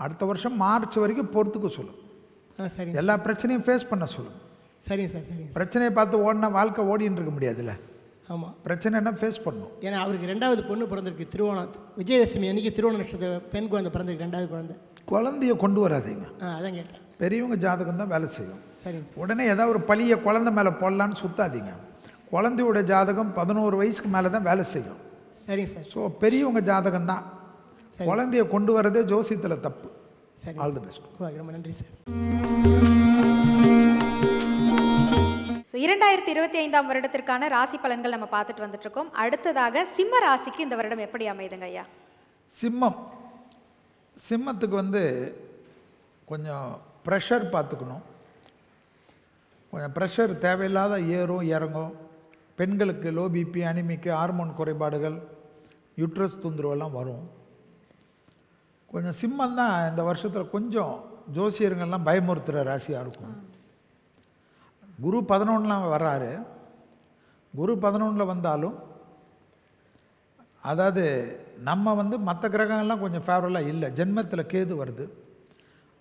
அடுத்த வருஷம் மார்ச் வரைக்கும் பொறுத்துக்க சொல்லும். சரி, எல்லா பிரச்சனையும் ஃபேஸ் பண்ண சொல்லும். சரிங்க சார். சரிங்க. பிரச்சனையை பார்த்து ஓடினா வாழ்க்கை ஓடின்னு இருக்க முடியாதுல்ல. ஆமாம், பிரச்சனைனா ஃபேஸ் பண்ணணும். ஏன்னா அவருக்கு 2வது பொண்ணு பிறந்திருக்கு. திருவோணம் விஜயதசமி அன்றைக்கி திருவோண நட்சத்திர பெண் குழந்தை பிறந்திருக்கு, 2வது குழந்தை. குழந்தைய கொண்டு வராதிங்க. அதான் கேட்டேன். பெரியவங்க ஜாதகம் தான் வேலை செய்யும். சரிங்க சார். உடனே ஏதாவது ஒரு பழிய குழந்தை மேலே போடலான்னு சுத்தாதீங்க. குழந்தையோட ஜாதகம் 11 வயசுக்கு மேலே தான் வேலை செய்யும். சரிங்க சார். ஸோ பெரியவங்க ஜாதகம் தான். குழந்தைய கொண்டு வரதே ஜோசியத்தில் தப்பு. சரி, ஆல் தி பெஸ்ட். ரொம்ப நன்றி சார். ஸோ 2025ஆம் வருடத்திற்கான ராசி பலன்கள் நம்ம பார்த்துட்டு வந்துட்டுருக்கோம். அடுத்ததாக சிம்ம ராசிக்கு இந்த வருடம் எப்படி அமையுதுங்க ஐயா? சிம்மத்துக்கு கொஞ்சம் ப்ரெஷர் பார்த்துக்கணும். கொஞ்சம் ப்ரெஷர் தேவையில்லாத ஏறும் இறங்கும். பெண்களுக்கு லோ பிபி, அனிமிக்கு, ஹார்மோன் குறைபாடுகள், யூட்ரஸ் தொந்தரவெல்லாம் வரும். கொஞ்சம் சிம்மம் தான் இந்த வருஷத்தில் கொஞ்சம் ஜோசியருங்கள்லாம் பயமுறுத்துகிற ராசியாக இருக்கும். குரு 11 வர்றாரு. குரு 11 வந்தாலும் அதாவது நம்ம மற்ற கிரகங்கள்லாம் கொஞ்சம் ஃபேவரலாக இல்லை. ஜென்மத்தில் கேது வருது.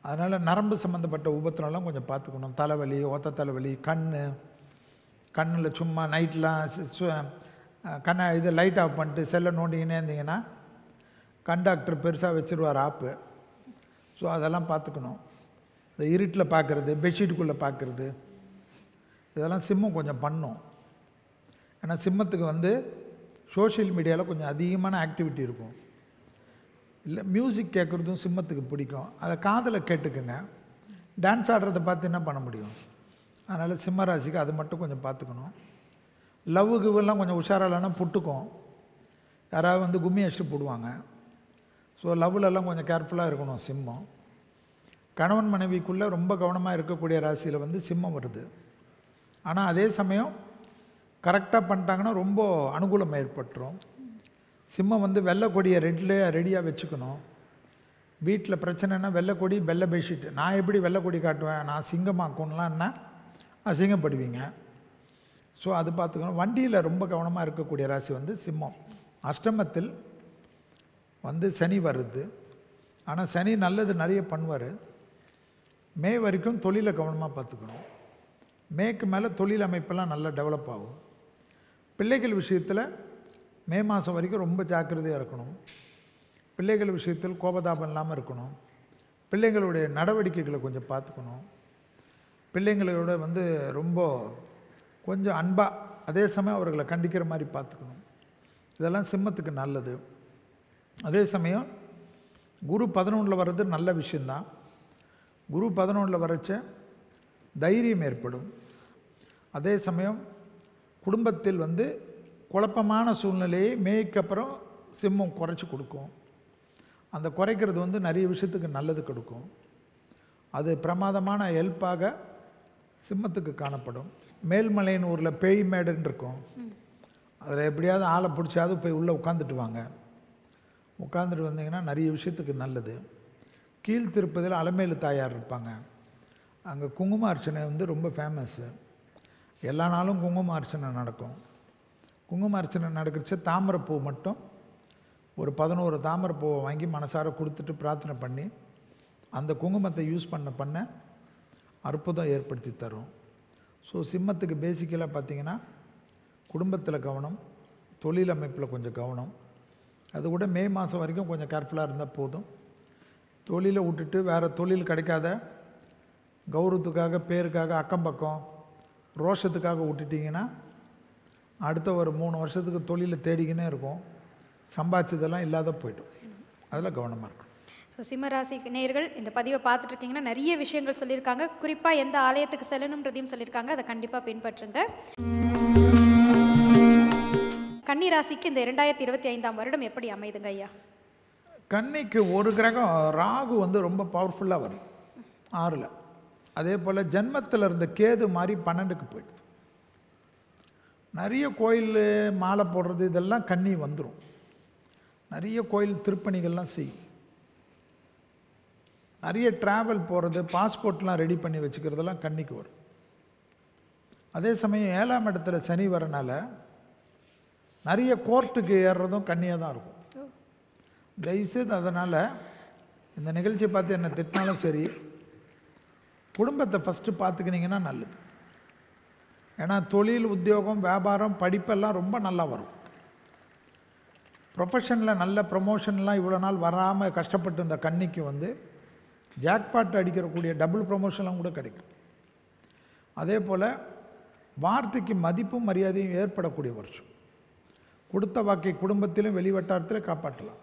அதனால் நரம்பு சம்மந்தப்பட்ட உபத்திரம்லாம் கொஞ்சம் பார்த்துக்கணும். தலைவலி, ஒத்த தலைவலி, கண்ணில் சும்மா நைட்லாம் கண்ணை லைட் ஆஃப் பண்ணிட்டு செல்லை நோண்டிக்கினே இருந்தீங்கன்னா கண்டாக்டர் பெருசாக வச்சுருவார் ஆப்பு. ஸோ அதெல்லாம் பார்த்துக்கணும். இந்த இருட்டில் பார்க்குறது, பெட்ஷீட்டுக்குள்ளே பார்க்குறது, இதெல்லாம் சிம்மம் கொஞ்சம் பண்ணும். ஏன்னா சிம்மத்துக்கு சோஷியல் மீடியாவில் கொஞ்சம் அதிகமான ஆக்டிவிட்டி இருக்கும். இல்லை மியூசிக் கேட்குறதும் சிம்மத்துக்கு பிடிக்கும். அதை காதில் கேட்டுக்குங்க. டான்ஸ் ஆடுறதை பார்த்து என்ன பண்ண முடியும்? அதனால் சிம்ம ராசிக்கு அது மட்டும் கொஞ்சம் பார்த்துக்கணும். லவ்வுக்குலாம் கொஞ்சம் உஷாராலன்னா புட்டுக்கும். யாராவது கும்மி அடிச்சுட்டு போடுவாங்க. ஸோ லவ்லெல்லாம் கொஞ்சம் கேர்ஃபுல்லாக இருக்கணும் சிம்மம். கணவன் மனைவிக்குள்ளே ரொம்ப கவனமாக இருக்கக்கூடிய ராசியில் சிம்மம் வருது. ஆனால் அதே சமயம் கரெக்டாக பண்ணிட்டாங்கன்னா ரொம்ப அனுகூலம் ஏற்பட்டுரும். சிம்மம் வெள்ளை கொடியை ரெடியாக வச்சுக்கணும். வீட்டில் பிரச்சனைனா வெள்ளை கொடி, வெள்ளை பெட்ஷீட். நான் எப்படி வெள்ளை கொடி காட்டுவேன், நான் சிங்கமாக்கணும்லான்னா அசிங்கப்படுவீங்க. ஸோ அது பார்த்துக்கணும். வண்டியில் ரொம்ப கவனமாக இருக்கக்கூடிய ராசி சிம்மம். அஷ்டமத்தில் சனி வருது. ஆனால் சனி நல்லது நிறைய பண்ணுவார். மே வரைக்கும் தொழிலை கவனமாக பார்த்துக்கணும். மேக்கு மேலே தொழில் அமைப்பெல்லாம் நல்லா டெவலப் ஆகும். பிள்ளைகள் விஷயத்தில் மே மாதம் வரைக்கும் ரொம்ப ஜாக்கிரதையாக இருக்கணும். பிள்ளைகள் விஷயத்தில் கோபதாபம் இல்லாமல் இருக்கணும். பிள்ளைங்களுடைய நடவடிக்கைகளை கொஞ்சம் பார்த்துக்கணும். பிள்ளைங்களோட வந்து ரொம்ப கொஞ்சம் அன்பாக, அதே சமயம் அவர்களை கண்டிக்கிற மாதிரி பார்த்துக்கணும். இதெல்லாம் சிம்மத்துக்கு நல்லது. அதே சமயம் குரு 11 வர்றது நல்ல விஷயந்தான். குரு 11 வரச்ச தைரியம் ஏற்படும். அதே சமயம் குடும்பத்தில் வந்து குழப்பமான சூழ்நிலையை மேய்க்கு அப்புறம் சிம்மம் குறைச்சி கொடுக்கும். அந்த குறைக்கிறது வந்து நிறைய விஷயத்துக்கு நல்லது கொடுக்கும். அது பிரமாதமான ஹெல்ப்பாக சிம்மத்துக்கு காணப்படும். மேல்மலையின் ஊரில் பேய் மேடுன்னு இருக்கும். அதில் எப்படியாவது ஆளை பிடிச்சாவது போய் உள்ளே உட்காந்துட்டு வாங்க. உட்காந்துட்டு வந்தீங்கன்னா நிறைய விஷயத்துக்கு நல்லது. கீழ்த்திருப்பதில் அலமேலு தாயார் இருப்பாங்க. அங்கே குங்கும அர்ச்சனை வந்து ரொம்ப ஃபேமஸ்ஸு. எல்லா நாளும் குங்கும அர்ச்சனை நடக்கும். குங்கும அர்ச்சனை நடக்கிறச்ச தாமரைப்பூ மட்டும் ஒரு 11 தாமரைப்பூவை வாங்கி மனசார கொடுத்துட்டு பிரார்த்தனை பண்ணி அந்த குங்குமத்தை யூஸ் பண்ண அற்புதம் ஏற்படுத்தி தரும். ஸோ சிம்மத்துக்கு பேசிக்கலாக பார்த்திங்கன்னா குடும்பத்தில் கவனம், தொழில் அமைப்பில் கொஞ்சம் கவனம். அது கூட மே மாதம் வரைக்கும் கொஞ்சம் கேர்ஃபுல்லாக இருந்தால் போதும். தொழிலை விட்டுட்டு வேறு தொழில் கிடைக்காத கௌரவத்துக்காக, பேருக்காக, அக்கம் பக்கம் ரோஷத்துக்காக விட்டுட்டிங்கன்னா அடுத்த ஒரு 3 வருஷத்துக்கு தொழிலை தேடிக்கினே இருக்கும். சம்பாதிச்சதெல்லாம் இல்லாத போய்டும். அதில் கவனமாக இருக்கும். ஸோ சிம்மராசி நேயர்கள் இந்த பதிவை பார்த்துட்டு இருக்கீங்கன்னா நிறைய விஷயங்கள் சொல்லியிருக்காங்க. குறிப்பாக எந்த ஆலயத்துக்கு செல்லணுன்றதையும் சொல்லியிருக்காங்க. அதை கண்டிப்பாக பின்பற்றுங்க. கன்னி ராசிக்கு இந்த 2025 வருடம் எப்படி அமைதுங்க ஐயா? கன்னிக்கு ஒரு கிரகம் ராகு வந்து ரொம்ப பவர்ஃபுல்லாக வரும் 6. அதே போல் ஜென்மத்தில் இருந்த கேது மாதிரி 12க்கு போயிடுது. நிறைய கோயில் மாலை போடுறது இதெல்லாம் கன்னி வந்துடும். நிறைய கோயில் திருப்பணிகள்லாம் செய்யும். நிறைய ட்ராவல் போகிறது, பாஸ்போர்ட்லாம் ரெடி பண்ணி வச்சுக்கிறதெல்லாம் கன்னிக்கு வரும். அதே சமயம் 7ஆம் இடத்துல சனி வரனால நிறைய கோர்ட்டுக்கு ஏறுறதும் கன்னியாக தான் இருக்கும். தயவுசெய்து அதனால் இந்த நிகழ்ச்சியை பார்த்து என்னை திட்டினாலும் சரி, குடும்பத்தை ஃபஸ்ட்டு பார்த்துக்கினீங்கன்னா நல்லது. ஏன்னா தொழில், உத்தியோகம், வியாபாரம், படிப்பெல்லாம் ரொம்ப நல்லா வரும். ப்ரொஃபஷனில் நல்ல ப்ரொமோஷன்லாம் இவ்வளோ நாள் வராமல் கஷ்டப்பட்டு இந்த கன்னிக்கு வந்து ஜாக்பாட் அடிக்கிறக்கூடிய டபுள் ப்ரொமோஷன்லாம் கூட கிடைக்கும். அதே போல் வார்த்தைக்கு மதிப்பும் மரியாதையும் ஏற்படக்கூடிய வருஷம். கொடுத்த வாக்கை குடும்பத்திலும் வெளிவட்டாரத்தில் காப்பாற்றலாம்.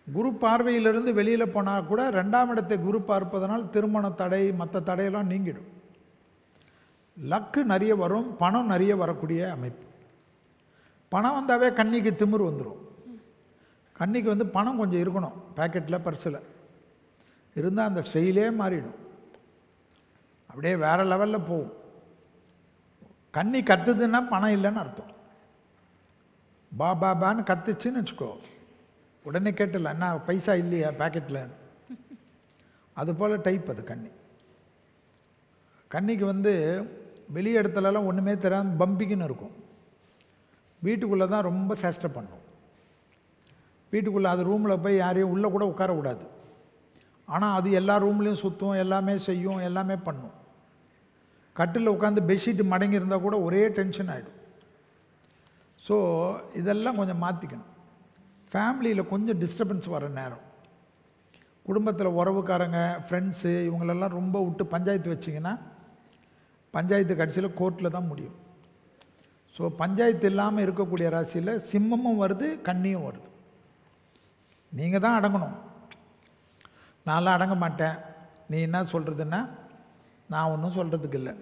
குரு பார்வையிலிருந்து வெளியில் போனால் கூட 2ஆம் இடத்தை குரு பார்ப்பதனால் திருமண தடை, மற்ற தடையெல்லாம் நீங்கிடும். லக்கு நிறைய வரும், பணம் நிறைய வரக்கூடிய அமைப்பு. பணம் வந்தாவே கன்னிக்கு திமிர் வந்துடும். கன்னிக்கு வந்து பணம் கொஞ்சம் இருக்கணும் பேக்கெட்டில், பர்ஸில் இருந்தால் அந்த ஸ்டைலே மாறிடும். அப்படியே வேறு லெவலில் போகும். கன்னி கத்துதுன்னா பணம் இல்லைன்னு அர்த்தம். பாபான்னு கத்துச்சுன்னு வச்சுக்கோ, உடனே கேட்டல என்ன பைசா இல்லையா பேக்கெட்டில். அதுபோல் டைப் அது கன்னி. கன்னிக்கு வந்து வெளி இடத்துலலாம் ஒன்றுமே தெரியாமல் பம்பிக்குன்னு இருக்கும். வீட்டுக்குள்ளே தான் ரொம்ப சேஷ்டை பண்ணும். வீட்டுக்குள்ளே அது ரூமில் போய் யாரையும் உள்ளே கூட உட்கார விடாது. ஆனால் அது எல்லா ரூம்லேயும் சுற்றும், எல்லாமே செய்யும், எல்லாமே பண்ணும். கட்டில் உட்காந்து பெட்ஷீட்டு மடங்கி இருந்தால் கூட ஒரே டென்ஷன் ஆகிடும். ஸோ இதெல்லாம் கொஞ்சம் மாற்றிக்கணும். ஃபேமிலியில் கொஞ்சம் டிஸ்டர்பன்ஸ் வர நேரம். குடும்பத்தில் உறவுக்காரங்க, ஃப்ரெண்ட்ஸு இவங்களெல்லாம் ரொம்ப விட்டு பஞ்சாயத்து வச்சிங்கன்னா பஞ்சாயத்து கடைசியில் கோர்ட்டில் தான் முடியும். ஸோ பஞ்சாயத்து இல்லாமல் இருக்கக்கூடிய ராசியில் சிம்மமும் வருது, கன்னியும் வருது. நீங்கள் தான் அடங்கணும். நான்லாம் அடங்க மாட்டேன், நீ என்ன சொல்கிறதுன்னா நான் ஒன்றும் சொல்கிறதுக்கு இல்லை,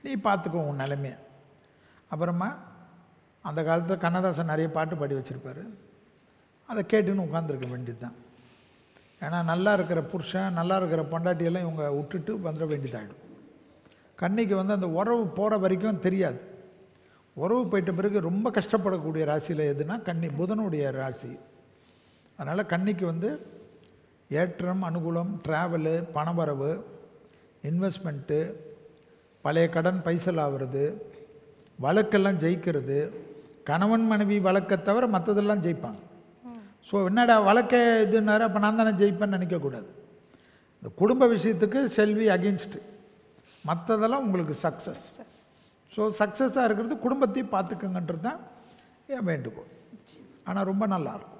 நீ பார்த்துக்கோ உன் நிலைமையை. அப்புறமா அந்த காலத்தில் கண்ணதாசன் நிறைய பாட்டு பாடி வச்சுருப்பார். அதை கேட்டுன்னு உட்காந்துருக்க வேண்டியது தான். ஏன்னா நல்லா இருக்கிற புருஷன், நல்லா இருக்கிற பொண்டாட்டியெல்லாம் இவங்க விட்டுட்டு வந்துட வேண்டியதாகிடும். கன்னிக்கு வந்து அந்த உறவு போகிற வரைக்கும் தெரியாது. உறவு போயிட்ட பிறகு ரொம்ப கஷ்டப்படக்கூடிய ராசியில் எதுனா கன்னி, புதனுடைய ராசி. அதனால் கன்னிக்கு வந்து ஏற்றம், அனுகூலம், ட்ராவலு, பணவரவு, இன்வெஸ்ட்மெண்ட்டு, பழைய கடன் பைசல் ஆகிறது, வழக்கெல்லாம் ஜெயிக்கிறது. கணவன் மனைவி வழக்கை தவிர மற்றதெல்லாம் ஜெயிப்பாங்க. ஸோ என்னடா வழக்கே இதுன்னாரு, அப்போ நான் தானே ஜெயிப்பேன்னு நினைக்கக்கூடாது. இந்த குடும்ப விஷயத்துக்கு செல்வி அகெயின்ஸ்ட்டு, மற்றதெல்லாம் உங்களுக்கு சக்ஸஸ். ஸோ சக்ஸஸாக இருக்கிறது குடும்பத்தையும் பார்த்துக்கங்கன்றது தான் என் வேண்டுகோள். ஆனால் ரொம்ப நல்லாயிருக்கும்.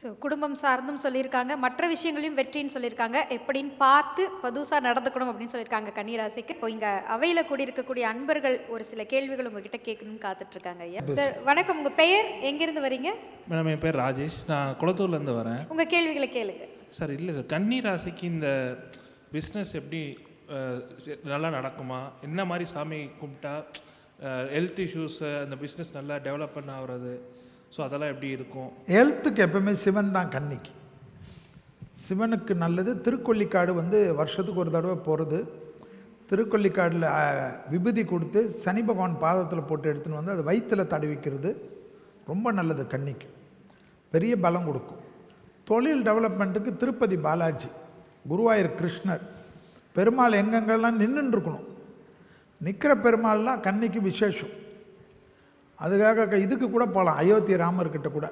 ஸோ குடும்பம் சார்ந்தும் சொல்லியிருக்காங்க, மற்ற விஷயங்களையும் வெற்றின்னு சொல்லியிருக்காங்க. எப்படின்னு பார்த்து புதுசாக நடந்துக்கணும் அப்படின்னு சொல்லியிருக்காங்க கன்னிராசிக்கு. இப்போ இங்கே அவையில் கூடியிருக்கக்கூடிய அன்பர்கள் ஒரு சில கேள்விகள் உங்ககிட்ட கேட்கணும்னு காத்துட்ருக்காங்க. ஐயா சார் வணக்கம், உங்கள் பெயர், எங்கேருந்து வரீங்க? மேடம் என் பேர் ராஜேஷ், நான் குளத்தூர்லேருந்து வரேன். உங்கள் கேள்விகளை கேளுங்க சார். இல்லை சார், கன்னிராசிக்கு இந்த பிஸ்னஸ் எப்படி நல்லா நடக்குமா? என்ன மாதிரி சாமி கும்பிட்டா ஹெல்த் இஷ்யூஸு அந்த பிஸ்னஸ் நல்லா டெவலப்மெண்ட் ஆகுறது, ஸோ அதெல்லாம் எப்படி இருக்கும்? ஹெல்த்துக்கு எப்பவுமே சிவன் தான் கன்னிக்கு. சிவனுக்கு நல்லது. திருக்கொள்ளிக்காடு வருஷத்துக்கு ஒரு தடவை போகிறது. திருக்கொள்ளிக்காடில் விபூதி கொடுத்து சனி பகவான் பாதத்தில் போட்டு எடுத்துன்னு வந்து அது வயிற்றில் தடவிக்கிறது ரொம்ப நல்லது. கன்னிக்கு பெரிய பலம் கொடுக்கும். தொழில் டெவலப்மெண்ட்டுக்கு திருப்பதி பாலாஜி, குருவாயூர் கிருஷ்ணர், பெருமாள் எங்கெங்கெல்லாம் நின்றுருக்கணும். நிற்கிற பெருமாள்லாம் கன்னிக்கு விசேஷம். அதுக்காக இதுக்கு கூட போகலாம், அயோத்தி ராமர்கிட்ட கூட,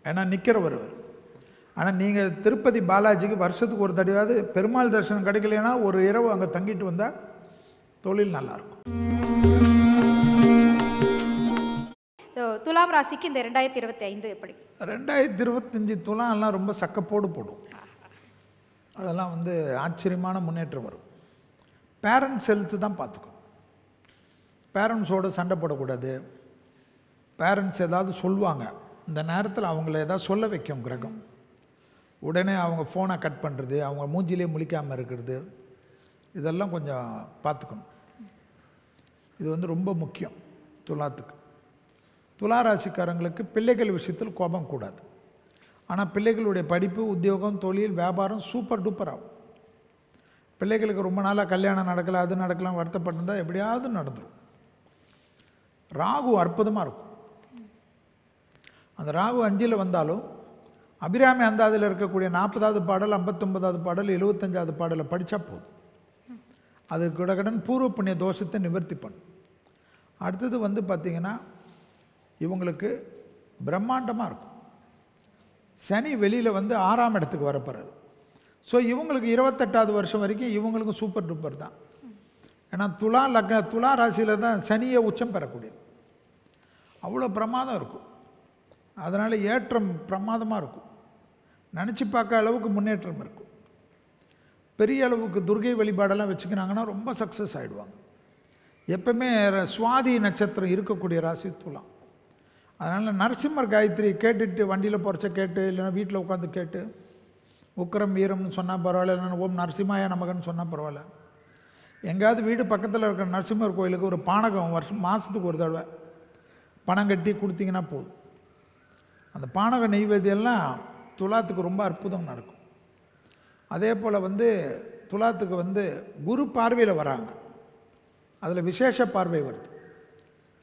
ஏன்னா நிற்கிறவர். ஆனால் நீங்கள் திருப்பதி பாலாஜிக்கு வருஷத்துக்கு ஒரு தடவையாவது பெருமாள் தரிசனம் கிடைக்கலன்னா ஒரு இரவு அங்கே தங்கிட்டு வந்தால் தொழில் நல்லாயிருக்கும். துலாம் ராசிக்கு இந்த 2025 எப்படி? 2025 துலாம்லாம் ரொம்ப சக்கப்போடு போடும். அதெல்லாம் ஆச்சரியமான முன்னேற்றம் வரும். பேரண்ட்ஸ் ஹெல்த்து தான் பார்த்துக்கணும். பேரண்ட்ஸோடு சண்டை போடக்கூடாது. பேரண்ட்ஸ் ஏதாவது சொல்லுவாங்க, இந்த நேரத்தில் அவங்கள ஏதாவது சொல்ல வைக்கும் கிரகம். உடனே அவங்க ஃபோனை கட் பண்ணுறது, அவங்க மூஞ்சிலே முழிக்காமல் இருக்கிறது, இதெல்லாம் கொஞ்சம் பார்த்துக்கணும். இது ரொம்ப முக்கியம் துலாத்துக்கு. துளாராசிக்காரங்களுக்கு பிள்ளைகள் விஷயத்தில் கோபம் கூடாது. ஆனால் பிள்ளைகளுடைய படிப்பு, உத்தியோகம், தொழில், வியாபாரம் சூப்பர் டூப்பர் ஆகும். பிள்ளைகளுக்கு ரொம்ப நாளாக கல்யாணம் நடக்கலை, அது நடக்கலாம் வருத்தப்பட்டிருந்தால் எப்படியாவது நடந்துடும். ராகு அற்புதமாக இருக்கும். அந்த ராகு 5ல் வந்தாலும் அபிராமி அந்தாதில் இருக்கக்கூடிய 40வது பாடல், 59வது பாடல், 75வது பாடலை படித்தா போதும். அது கடகடன் பூர்வ புண்ணிய தோஷத்தை நிவர்த்தி பண்ணும். அடுத்தது பார்த்திங்கன்னா இவங்களுக்கு பிரம்மாண்டமாக இருக்கும். சனி வெளியில் 6ஆம் இடத்துக்கு வரப்போறாரு. ஸோ இவங்களுக்கு 28வது வருஷம் வரைக்கும் இவங்களுக்கு சூப்பர் டூப்பர் தான். ஏன்னா துலா ராசியில் தான் சனியை உச்சம் பெறக்கூடியது. அவ்வளோ பிரமாதம் இருக்கும். அதனால் ஏற்றம் பிரமாதமாக இருக்கும். நினச்சி பார்க்க அளவுக்கு முன்னேற்றம் இருக்கும். பெரிய அளவுக்கு துர்கை வழிபாடெல்லாம் வச்சுக்கினாங்கன்னா ரொம்ப சக்ஸஸ் ஆகிடுவாங்க. எப்பவுமே சுவாதி நட்சத்திரம் இருக்கக்கூடிய ராசி துலாம். அதனால் நரசிம்மர் காயத்ரி கேட்டுட்டு வண்டியில் போகிறச்ச கேட்டு, இல்லைன்னா வீட்டில் உட்காந்து கேட்டு, உக்கரம் வீரம்னு சொன்னால் பரவாயில்ல, இல்லைன்னா ஓம் நரசிம்மாய நமகன்னு சொன்னால் பரவாயில்ல. எங்கேயாவது வீடு பக்கத்தில் இருக்கிற நரசிம்மர் கோயிலுக்கு ஒரு பானகம் மாதத்துக்கு ஒரு தடவை பணம் கட்டி கொடுத்தீங்கன்னா போதும். அந்த பானக நெய்வேத்தியெல்லாம் துலாத்துக்கு ரொம்ப அற்புதம் நடக்கும். அதே போல் துலாத்துக்கு குரு பார்வையில் வராங்க. அதில் விசேஷ பார்வை வருது.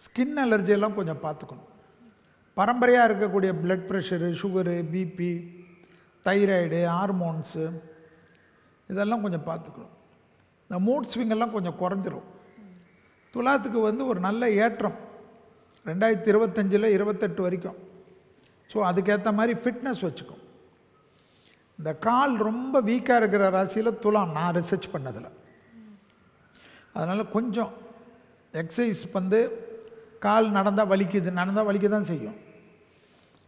ஸ்கின் அலர்ஜியெல்லாம் கொஞ்சம் பார்த்துக்கணும். பரம்பரையாக இருக்கக்கூடிய blood pressure, sugar, BP, thyroid, hormones இதெல்லாம் கொஞ்சம் பார்த்துக்கணும். இந்த மூட் ஸ்விங்கெல்லாம் கொஞ்சம் குறைஞ்சிரும். துலாத்துக்கு ஒரு நல்ல ஏற்றம் 2025 28 வரைக்கும். ஸோ அதுக்கேற்ற மாதிரி ஃபிட்னஸ் வச்சுக்கும். இந்த கால் ரொம்ப வீக்காக இருக்கிற ராசியில் துலாம், நான் ரிசர்ச் பண்ணதில். அதனால் கொஞ்சம் எக்ஸசைஸ் கால் நடந்தால் வலிக்க தான் செய்யும்.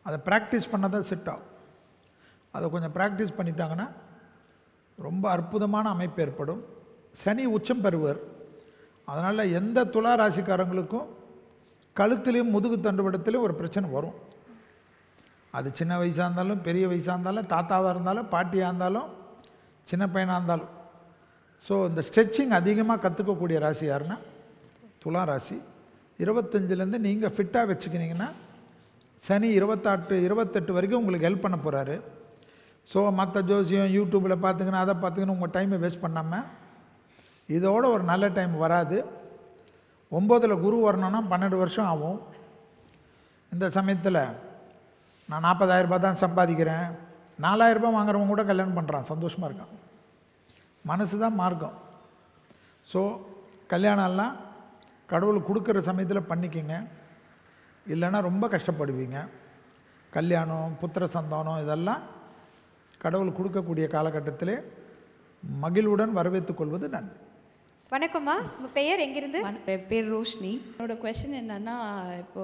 அதை ப்ராக்டிஸ் பண்ண தான் செட் ஆகும். அதை கொஞ்சம் ப்ராக்டிஸ் பண்ணிட்டாங்கன்னா ரொம்ப அற்புதமான அமைப்பு ஏற்படும். சனி உச்சம் பெறுவர். அதனால் எந்த துலா ராசிக்காரங்களுக்கும் கழுத்துலேயும் முதுகு தண்டுவடத்துலேயும் ஒரு பிரச்சனை வரும். அது சின்ன வயசாக இருந்தாலும், பெரிய வயசாக இருந்தாலும், தாத்தாவாக இருந்தாலும், பாட்டியாக இருந்தாலும், சின்ன பையனாக இருந்தாலும். ஸோ இந்த ஸ்ட்ரெச்சிங் அதிகமாக கற்றுக்கக்கூடிய ராசி யாருன்னா துலா ராசி. 25லேருந்து நீங்கள் ஃபிட்டாக வச்சுக்கினீங்கன்னா சனி 28 வரைக்கும் உங்களுக்கு ஹெல்ப் பண்ண போகிறாரு. ஸோ மற்ற ஜோசியம் யூடியூப்பில் பார்த்துங்கன்னா அதை பார்த்துக்கின்னு உங்கள் டைமை வேஸ்ட் பண்ணாமல், இதோட ஒரு நல்ல டைம் வராது. 9ல் குரு வரணுன்னா 12 வருஷம் ஆகும். இந்த சமயத்தில் நான் 40,000 ரூபாய் தான் சம்பாதிக்கிறேன், 4,000 ரூபாய் வாங்குறவங்க கூட கல்யாணம் பண்ணுறான், சந்தோஷமாக இருக்கான். மனசு தான் மார்க்கம். ஸோ கல்யாணம்லாம் கடவுள் கொடுக்குற சமயத்தில் பண்ணிக்கிங்க, இல்லைன்னா ரொம்ப கஷ்டப்படுவீங்க. கல்யாணம், புத்திர சந்தானம் இதெல்லாம் கடவுள் கொடுக்கக்கூடிய காலகட்டத்திலே மகிழ்வுடன் வரவேற்றுக் கொள்வது நன்மை. வணக்கம்மா, உங்கள் பெயர் எங்கிருந்து? என் பேர் ரோஷினி. என்னோட கொஷின் என்னன்னா, இப்போ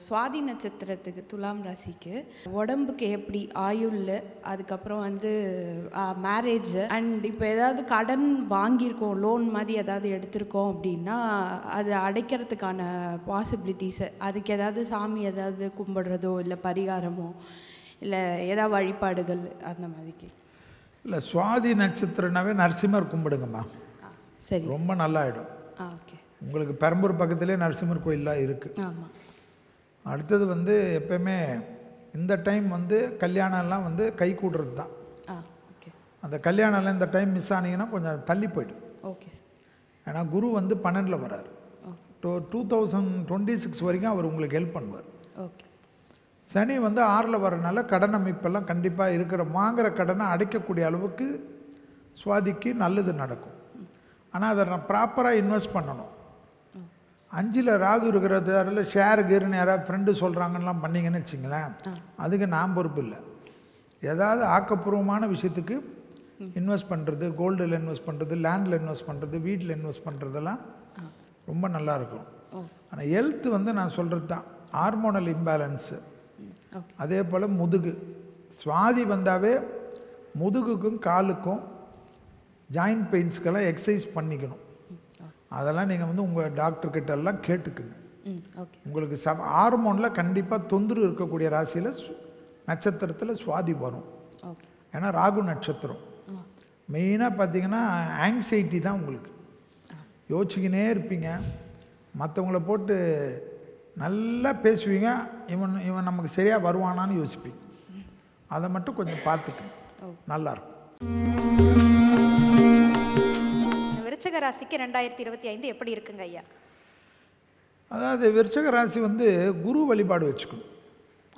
சுவாதி நட்சத்திரத்துக்கு துலாம் ராசிக்கு உடம்புக்கு எப்படி ஆயுள், அதுக்கப்புறம் வந்து மேரேஜ் அண்ட் இப்போ ஏதாவது கடன் வாங்கியிருக்கோம், லோன் மாதிரி ஏதாவது எடுத்திருக்கோம் அப்படின்னா அது அடைக்கிறதுக்கான பாசிபிலிட்டிஸ், அதுக்கு ஏதாவது சாமி ஏதாவது கும்பிடுறதோ இல்லை பரிகாரமோ இல்லை ஏதாவது வழிபாடுகள் அந்த மாதிரிக்கு? இல்லை, சுவாதி நட்சத்திரனாவே நரசிம்மர் கும்பிடுங்கம்மா, சரி, ரொம்ப நல்லாயிடும். ஓகே. உங்களுக்கு பெரம்பூர் பக்கத்துலேயே நரசிம்மர் கோயிலெலாம் இருக்குது. ஆமாம். அடுத்தது வந்து எப்போயுமே இந்த டைம் வந்து கல்யாணம்லாம் வந்து கை கூடுறது தான். ஓகே. அந்த கல்யாணம்லாம் இந்த டைம் மிஸ் ஆனீங்கன்னா கொஞ்சம் தள்ளி போய்டும். Okay sir. ஏன்னா குரு வந்து 12ல் வர்றார். 2026 வரைக்கும் அவர் உங்களுக்கு ஹெல்ப் பண்ணுவார். ஓகே. சனி வந்து 6ல் வரனால கடன் அமைப்பெல்லாம் கண்டிப்பாக இருக்கிற வாங்குகிற கடனை அடைக்கக்கூடிய அளவுக்கு சுவாதிக்கு நல்லது நடக்கும். ஆனால் அதை நான் ப்ராப்பராக இன்வெஸ்ட் பண்ணணும். 5ல் ராகு இருக்கிறது, அதில் ஷேர் கீருன்னு யாராவது ஃப்ரெண்டு சொல்கிறாங்கலாம் பண்ணிங்கன்னு வச்சிங்களேன், அதுக்கு நான் பொறுப்பு இல்லை. ஏதாவது ஆக்கப்பூர்வமான விஷயத்துக்கு இன்வெஸ்ட் பண்ணுறது, கோல்டில் இன்வெஸ்ட் பண்ணுறது, லேண்டில் இன்வெஸ்ட் பண்ணுறது, வீட்டில் இன்வெஸ்ட் பண்ணுறதெல்லாம் ரொம்ப நல்லாயிருக்கும். ஆனால் ஹெல்த் வந்து நான் சொல்கிறது தான் ஹார்மோனல் இம்பேலன்ஸு. அதே போல் முதுகு, சுவாதி வந்தாவே முதுகுக்கும் காலுக்கும் ஜாயிண்ட் பெயின்ஸ்க்கெல்லாம் எக்ஸசைஸ் பண்ணிக்கணும். அதெல்லாம் நீங்கள் வந்து உங்கள் டாக்டர்கிட்ட எல்லாம் கேட்டுக்குங்க. உங்களுக்கு ஹார்மோனில் கண்டிப்பாக தொந்தரவு இருக்கக்கூடிய ராசியில் நட்சத்திரத்தில் சுவாதி வரும். ஏன்னா ராகு நட்சத்திரம் மெயினாக பார்த்தீங்கன்னா ஆங்ஸைட்டி தான். உங்களுக்கு யோசிச்சுக்கினே இருப்பீங்க, மற்றவங்கள போட்டு நல்லா பேசுவீங்க, இவன் நமக்கு சரியாக வருவானான்னு யோசிப்பீங்க. அதை மட்டும் கொஞ்சம் பார்த்துக்குங்க, நல்லாயிருக்கும். விருச்சிக ராசிக்கு 2025 எப்படி இருக்குங்க ஐயா? அதாவது விருச்சிக ராசி வந்து குரு வழிபாடு வச்சுக்கணும்.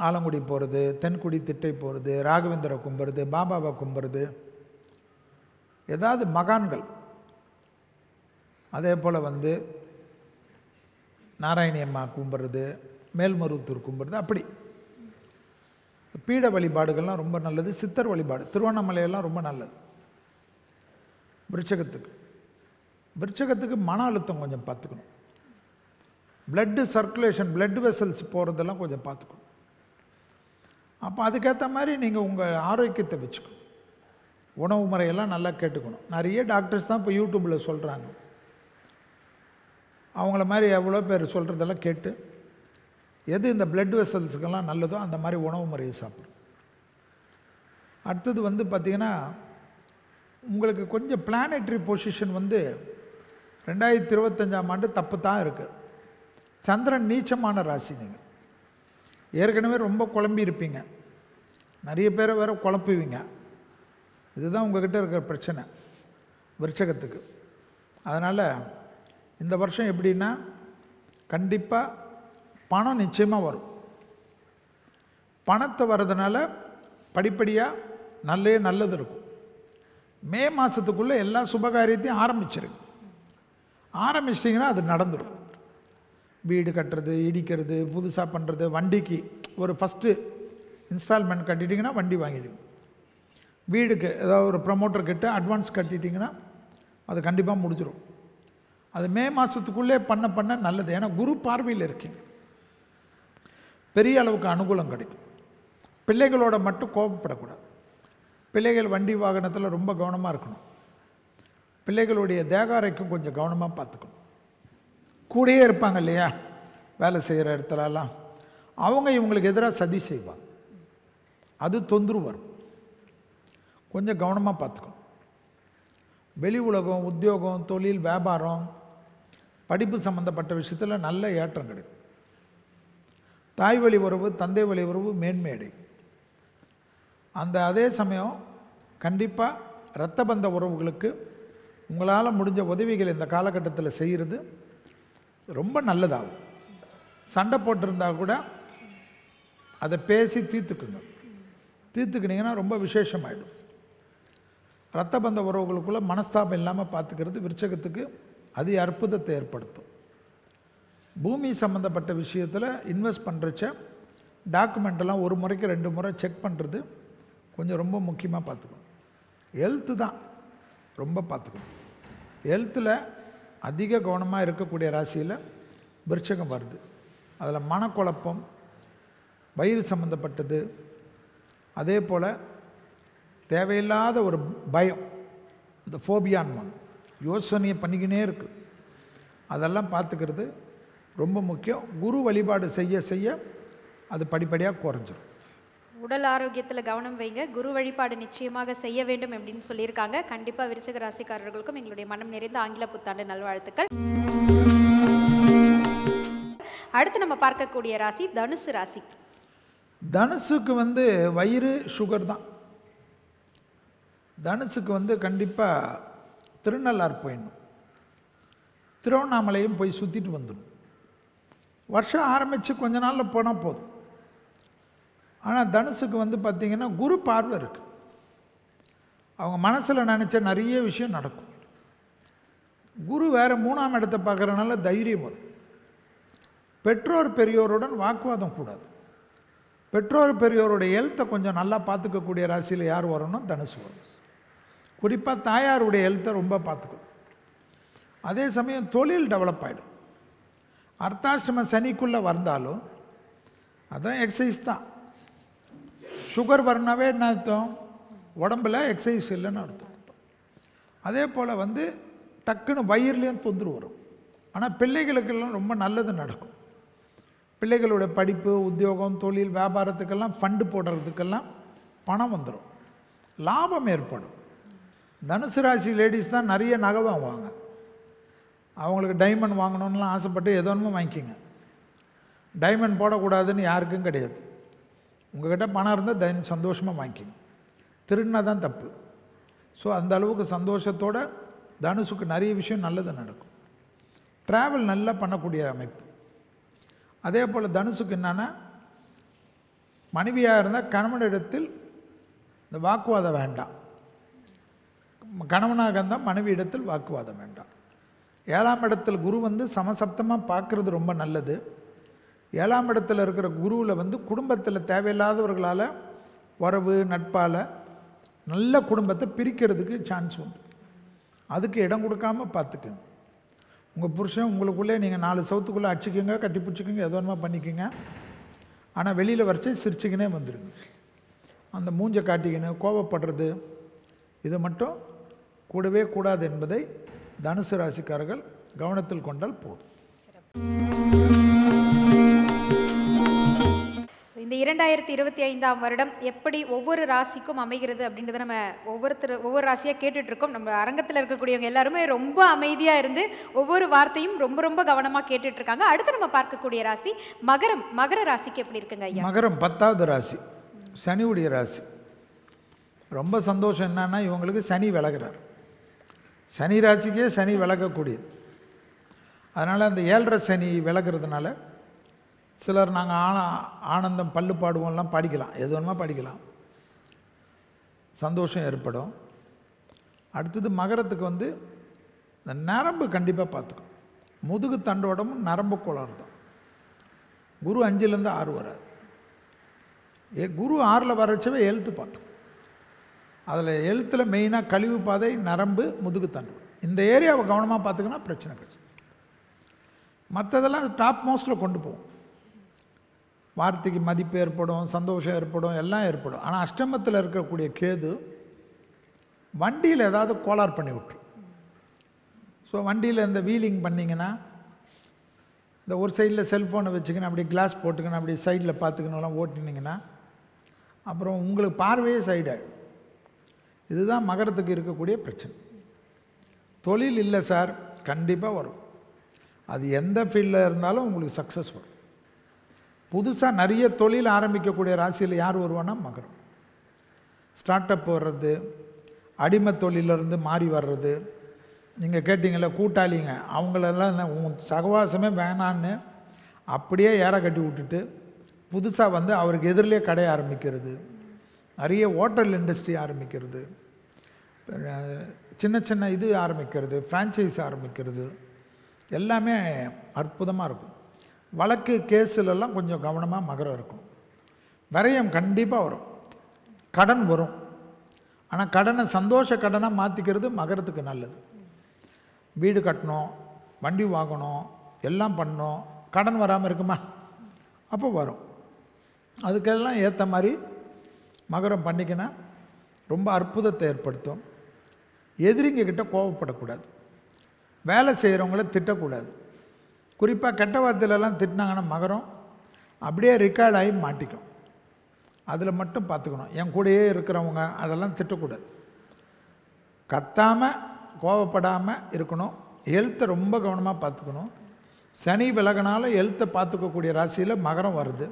ஆலங்குடி போகிறது, தென்குடி திட்டை போகிறது, ராகவேந்திர கும்புறது, பாபாவை கும்புறது, ஏதாவது மகான்கள், அதே போல் வந்து நாராயணி அம்மா கும்பிட்றது, மேல்மருவத்தூர் கும்பிட்றது, அப்படி பீட வழிபாடுகள்லாம் ரொம்ப நல்லது. சித்தர் வழிபாடு திருவண்ணாமலையெல்லாம் ரொம்ப நல்லது. விருச்சகத்துக்கு மன அழுத்தம் கொஞ்சம் பார்த்துக்கணும். பிளட்டு சர்க்குலேஷன், பிளட் வெசல்ஸ் போகிறதெல்லாம் கொஞ்சம் பார்த்துக்கணும். அப்போ அதுக்கேற்ற மாதிரி நீங்கள் உங்கள் ஆரோக்கியத்தை வச்சுக்கணும். உணவு முறையெல்லாம் நல்லா கேட்டுக்கணும். நிறைய டாக்டர்ஸ் தான் இப்போ யூடியூப்பில் சொல்கிறாங்க. அவங்கள மாதிரி எவ்வளோ பேர் சொல்கிறதெல்லாம் கேட்டு எது இந்த பிளட் வெசல்ஸுக்கெல்லாம் நல்லதோ அந்த மாதிரி உணவு முறையை சாப்பிடும். அடுத்தது வந்து பார்த்திங்கன்னா உங்களுக்கு கொஞ்சம் பிளானெட்ரி பொசிஷன் வந்து 2025ஆம் ஆண்டு தப்பு தான் இருக்குது. சந்திரன் நீச்சமான ராசி. நீங்கள் ஏற்கனவே ரொம்ப குழம்பி இருப்பீங்க, நிறைய பேரை வேறு குழப்புவீங்க. இதுதான் உங்கள்கிட்ட இருக்கிற பிரச்சனை விருச்சகத்துக்கு. அதனால் இந்த வருஷம் எப்படின்னா கண்டிப்பாக பணம் நிச்சயமாக வரும். பணத்தை வர்றதுனால படிப்படியாக நல்லது இருக்கும். மே மாதத்துக்குள்ளே எல்லா சுபகாரியத்தையும் ஆரம்பிச்சிட்டிங்கன்னா அது நடந்துடும். வீடு கட்டுறது, இடிக்கிறது, புதுசாக பண்ணுறது, வண்டிக்கு ஒரு ஃபஸ்ட்டு இன்ஸ்டால்மெண்ட் கட்டிட்டிங்கன்னா வண்டி வாங்கிடுங்க. வீடுக்கு ஏதாவது ஒரு ப்ரமோட்டர் கிட்ட அட்வான்ஸ் கட்டிட்டிங்கன்னா அது கண்டிப்பாக முடிஞ்சிடும். அது மே மாதத்துக்குள்ளே பண்ண நல்லது. ஏன்னா குரு பார்வையில் இருக்கீங்க, பெரிய அளவுக்கு அனுகூலம் கிடைக்கும். பிள்ளைகளோட மட்டும் கோபப்படக்கூடாது. பிள்ளைகள் வண்டி வாகனத்தில் ரொம்ப கவனமாக இருக்கணும். பிள்ளைகளுடைய தேகாரைக்கும் கொஞ்சம் கவனமாக பார்த்துக்கணும். கூடயே இருப்பாங்க இல்லையா வேலை செய்கிற இடத்துலலாம், அவங்க இவங்களுக்கு எதிராக சதி செய்வாங்க, அது தொந்தரவு வரும். கொஞ்சம் கவனமாக பார்த்துக்கணும். வெளி உலகம், உத்தியோகம், தொழில், வியாபாரம், படிப்பு சம்மந்தப்பட்ட விஷயத்தில் நல்ல ஏற்றம் கிடைக்கும். தாய் வழி உறவு, தந்தை வழி உறவு மேன்மையடை. அதே சமயம் கண்டிப்பாக இரத்த பந்த உறவுகளுக்கு உங்களால் முடிஞ்ச உதவிகள் இந்த காலகட்டத்தில் செய்கிறது ரொம்ப நல்லதாகும். சண்டை போட்டிருந்தால் கூட அதை பேசி தீர்த்துக்கினீங்கன்னா ரொம்ப விசேஷமாயிடும். இரத்த பந்த உறவுகளுக்குள்ளே மனஸ்தாபம் இல்லாமல் பார்த்துக்கிறது விருச்சகத்துக்கு அது அற்புதத்தை ஏற்படுத்தும். பூமி சம்மந்தப்பட்ட விஷயத்தில் இன்வெஸ்ட் பண்ணுறச்ச டாக்குமெண்ட்டெல்லாம் ஒரு முறைக்கு 2 முறை செக் பண்ணுறது கொஞ்சம் ரொம்ப முக்கியமாக பார்த்துக்கணும். ஹெல்த்து தான் ரொம்ப பார்த்துக்கணும். ஹெல்த்தில் அதிக கவனமாக இருக்கக்கூடிய ராசியில் விருச்சகம் வருது. அதில் மனக்குழப்பம், வயிறு சம்மந்தப்பட்டது, அதே போல் தேவையில்லாத ஒரு பயம், இந்த ஃபோபியான்னு யோசனையை பண்ணிக்கினே இருக்குது, அதெல்லாம் பார்த்துக்கிறது ரொம்ப முக்கியம். குரு வழிபாடு செய்ய செய்ய அது படிப்படியாக குறைஞ்சிடும். உடல் ஆரோக்கியத்தில் கவனம் வைங்க, குரு வழிபாடு நிச்சயமாக செய்ய வேண்டும் அப்படின்னு சொல்லியிருக்காங்க. கண்டிப்பாக விருச்சிக ராசிக்காரர்களுக்கும் எங்களுடைய மனம் நிறைந்த ஆங்கில புத்தாண்டு நல்வாழ்த்துக்கள். அடுத்து நம்ம பார்க்கக்கூடிய ராசி தனுசு ராசி. தனுசுக்கு வயிறு சுகர் தான். தனுசுக்கு கண்டிப்பாக திருநள்ளாறு போயிடணும், திருவண்ணாமலையும் போய் சுற்றிட்டு வந்துடணும். வருஷம் ஆரம்பித்து கொஞ்ச நாளில் போனால் போதும். ஆனால் தனுசுக்கு பார்த்திங்கன்னா குரு பார்வை இருக்குது. அவங்க மனசில் நினச்ச நிறைய விஷயம் நடக்கும். குரு வேறு 3ஆம் இடத்தை பார்க்குறதுனால தைரியம் வரும். பெற்றோர் பெரியோருடன் வாக்குவாதம் கூடாது. பெற்றோர் பெரியோரோட ஹெல்த்தை கொஞ்சம் நல்லா பார்த்துக்கக்கூடிய ராசியில் யார் வரணும்? தனுசு வரும். குறிப்பாக தாயாருடைய ஹெல்த்தை ரொம்ப பார்த்துக்கணும். அதே சமயம் தொழில் டெவலப் ஆகிடும். அர்த்தாஷ்டம சனிக்குள்ளே வந்தாலும் அதான் எக்ஸசைஸ் தான். சுகர் வரனாவே என்ன அர்த்தம்? உடம்பில் எக்ஸசைஸ் இல்லைன்னு அர்த்தம். அதே போல் டக்குன்னு வயிறுலேயும் தொந்தரவு வரும். ஆனால் பிள்ளைகளுக்கெல்லாம் ரொம்ப நல்லது நடக்கும். பிள்ளைகளோட படிப்பு, உத்தியோகம், தொழில், வியாபாரத்துக்கெல்லாம் ஃபண்டு போடுறதுக்கெல்லாம் பணம் வந்துடும், லாபம் ஏற்படும். தனுசு ராசி லேடிஸ் தான் நிறைய நகை வாங்குவாங்க. அவங்களுக்கு டைமண்ட் வாங்கணும்லாம் ஆசைப்பட்டு ஏதோ ஒன்று வாங்கிக்கிங்க. டைமண்ட் போடக்கூடாதுன்னு யாருக்கும் கிடையாது. உங்கள்கிட்ட பணம் இருந்தால் சந்தோஷமாக வாங்கிக்கிங்க. திருடினா தான் தப்பு. ஸோ அந்த அளவுக்கு சந்தோஷத்தோடு தனுசுக்கு நிறைய விஷயம் நல்லது நடக்கும். ட்ராவல் நல்லா பண்ணக்கூடிய அமைப்பு. அதே போல் தனுசுக்கு என்னென்னா, மனைவியாக இருந்தால் கணவனிடத்தில் இந்த வாக்குவாதம் வேண்டாம். கணவனாக இருந்தால் மனைவி இடத்தில் வாக்குவாதம் வேண்டாம். 7ஆம் இடத்தில் குரு சமசப்தமாக பார்க்குறது ரொம்ப நல்லது. 7ஆம் இடத்துல இருக்கிற குருவில் குடும்பத்தில் தேவையில்லாதவர்களால் வரவு நட்பால் நல்ல குடும்பத்தை பிரிக்கிறதுக்கு சான்ஸ் உண்டு. அதுக்கு இடம் கொடுக்காமல் பார்த்துக்குங்க. உங்கள் புருஷன் உங்களுக்குள்ளே நீங்கள் 4 சவுத்துக்குள்ளே அடிச்சிக்கிங்க, கட்டி பிடிச்சிக்கிங்க, எதோ ஒன்றுமா பண்ணிக்கிங்க. ஆனால் வெளியில் வரைச்சி சிரிச்சிக்கினே வந்துடுங்க. அந்த மூஞ்சை காட்டிக்கின்னு கோபப்படுறது இது மட்டும் கூடவே கூடாது என்பதை தனுசு ராசிக்காரர்கள் கவனத்தில் கொண்டால் போதும். இந்த 2025ஆம் வருடம் எப்படி ஒவ்வொரு ராசிக்கும் அமைகிறது அப்படின்றத நம்ம ஒவ்வொரு ராசியாக கேட்டுட்ருக்கோம். நம்ம அரங்கத்தில் இருக்கக்கூடியவங்க எல்லாருமே ரொம்ப அமைதியாக இருந்து ஒவ்வொரு வார்த்தையும் ரொம்ப ரொம்ப கவனமாக கேட்டுட்ருக்காங்க. அடுத்து நம்ம பார்க்கக்கூடிய ராசி மகரம். மகர ராசிக்கு எப்படி இருக்குங்க ஐயா? மகரம் 10வது ராசி, சனியுடைய ராசி. ரொம்ப சந்தோஷம் என்னன்னா, இவங்களுக்கு சனி விலகிறார். சனி ராசிக்கே சனி விலகக்கூடியது. அதனால் அந்த 7.5 சனி விலகிறதுனால சிலர் நாங்கள் ஆனந்தம் பல்லு பாடுவோம்லாம் படிக்கலாம், எது வேணுமா படிக்கலாம், சந்தோஷம் ஏற்படும். அடுத்தது மகரத்துக்கு இந்த நரம்பு கண்டிப்பாக பார்த்துக்கும். முதுகு தண்டோடமும் நரம்பு கோளாறு தான். குரு 5லேருந்து 6 வராது. குரு 6ல் வரச்சவே ஹெல்த்து பார்த்துக்கும். அதில் ஹெல்த்தில் மெயினாக கழிவு பாதை, நரம்பு, முதுகு தண்டு, இந்த ஏரியாவை கவனமாக பார்த்துக்கினா பிரச்சனை கிடையாது. மற்றதெல்லாம் டாப் மோஸ்ட்டில் கொண்டு போகும். வார்த்தைக்கு மதிப்பு ஏற்படும், சந்தோஷம் ஏற்படும், எல்லாம் ஏற்படும். ஆனால் அஷ்டமத்தில் இருக்கக்கூடிய கேது வண்டியில் ஏதாவது கோளாறு பண்ணி விட்டுரும். ஸோ வண்டியில் இந்த வீலிங் பண்ணிங்கன்னா, இந்த ஒரு சைடில் செல்ஃபோனை வச்சுக்கணும், அப்படி கிளாஸ் போட்டுக்கணும், அப்படி சைடில் பார்த்துக்கணும்லாம் ஓட்டினீங்கன்னா அப்புறம் உங்களுக்கு பார்வையே சைடாகிடும். இதுதான் மகரத்துக்கு இருக்கக்கூடிய பிரச்சனை. தொழில் இல்லை சார், கண்டிப்பாக வரும். அது எந்த ஃபீல்டில் இருந்தாலும் உங்களுக்கு சக்ஸஸ் வரும். புதுசாக நிறைய தொழில் ஆரம்பிக்கக்கூடிய ராசியில் யார் வருவான்னா மகரம். ஸ்டார்ட் அப் வர்றது, அடிமை தொழிலிருந்து மாறி வர்றது. நீங்கள் கேட்டிங்கள கூட்டாளிங்க, அவங்களெல்லாம் உங்கள் சகவாசமே வேணான்னு அப்படியே ஏற கட்டி விட்டுட்டு புதுசாக அவருக்கு எதிரிலே கடையை ஆரம்பிக்கிறது, நிறைய ஹோட்டல் இண்டஸ்ட்ரி ஆரம்பிக்கிறது, சின்ன சின்ன இது ஆரம்பிக்கிறது, ஃப்ரான்ச்சைஸ் ஆரம்பிக்கிறது, எல்லாமே அற்புதமாக இருக்கும். வழக்கு கேஸிலெல்லாம் கொஞ்சம் கவனமாக மகரம் இருக்கும். விரயம் கண்டிப்பாக வரும், கடன் வரும். ஆனால் கடனை சந்தோஷ கடனாக மாற்றிக்கிறது மகரத்துக்கு நல்லது. வீடு கட்டணும், வண்டி வாங்கணும், எல்லாம் பண்ணணும், கடன் வராமல் இருக்குமா? அப்போ வரும். அதுக்கெல்லாம் ஏற்ற மாதிரி மகரம் பண்ணிக்கினா ரொம்ப அற்புதத்தை ஏற்படுத்தும். எதிரிங்க கிட்ட கோவப்படக்கூடாது, வேலை செய்கிறவங்கள திட்டக்கூடாது. குறிப்பாக கெட்ட வார்த்தையிலலாம் திட்டினாங்கன்னா மகரம் அப்படியே ரெக்கார்ட் ஆகி மாட்டிக்கும். அதில் மட்டும் பார்த்துக்கணும். என் கூடயே இருக்கிறவங்க அதெல்லாம் திட்டக்கூடாது. கத்தாமல் கோவப்படாமல் இருக்கணும். ஹெல்த்தை ரொம்ப கவனமாக பார்த்துக்கணும். சனி விலகினாலும் ஹெல்த்தை பார்த்துக்கக்கூடிய ராசியில் மகரம் வருது.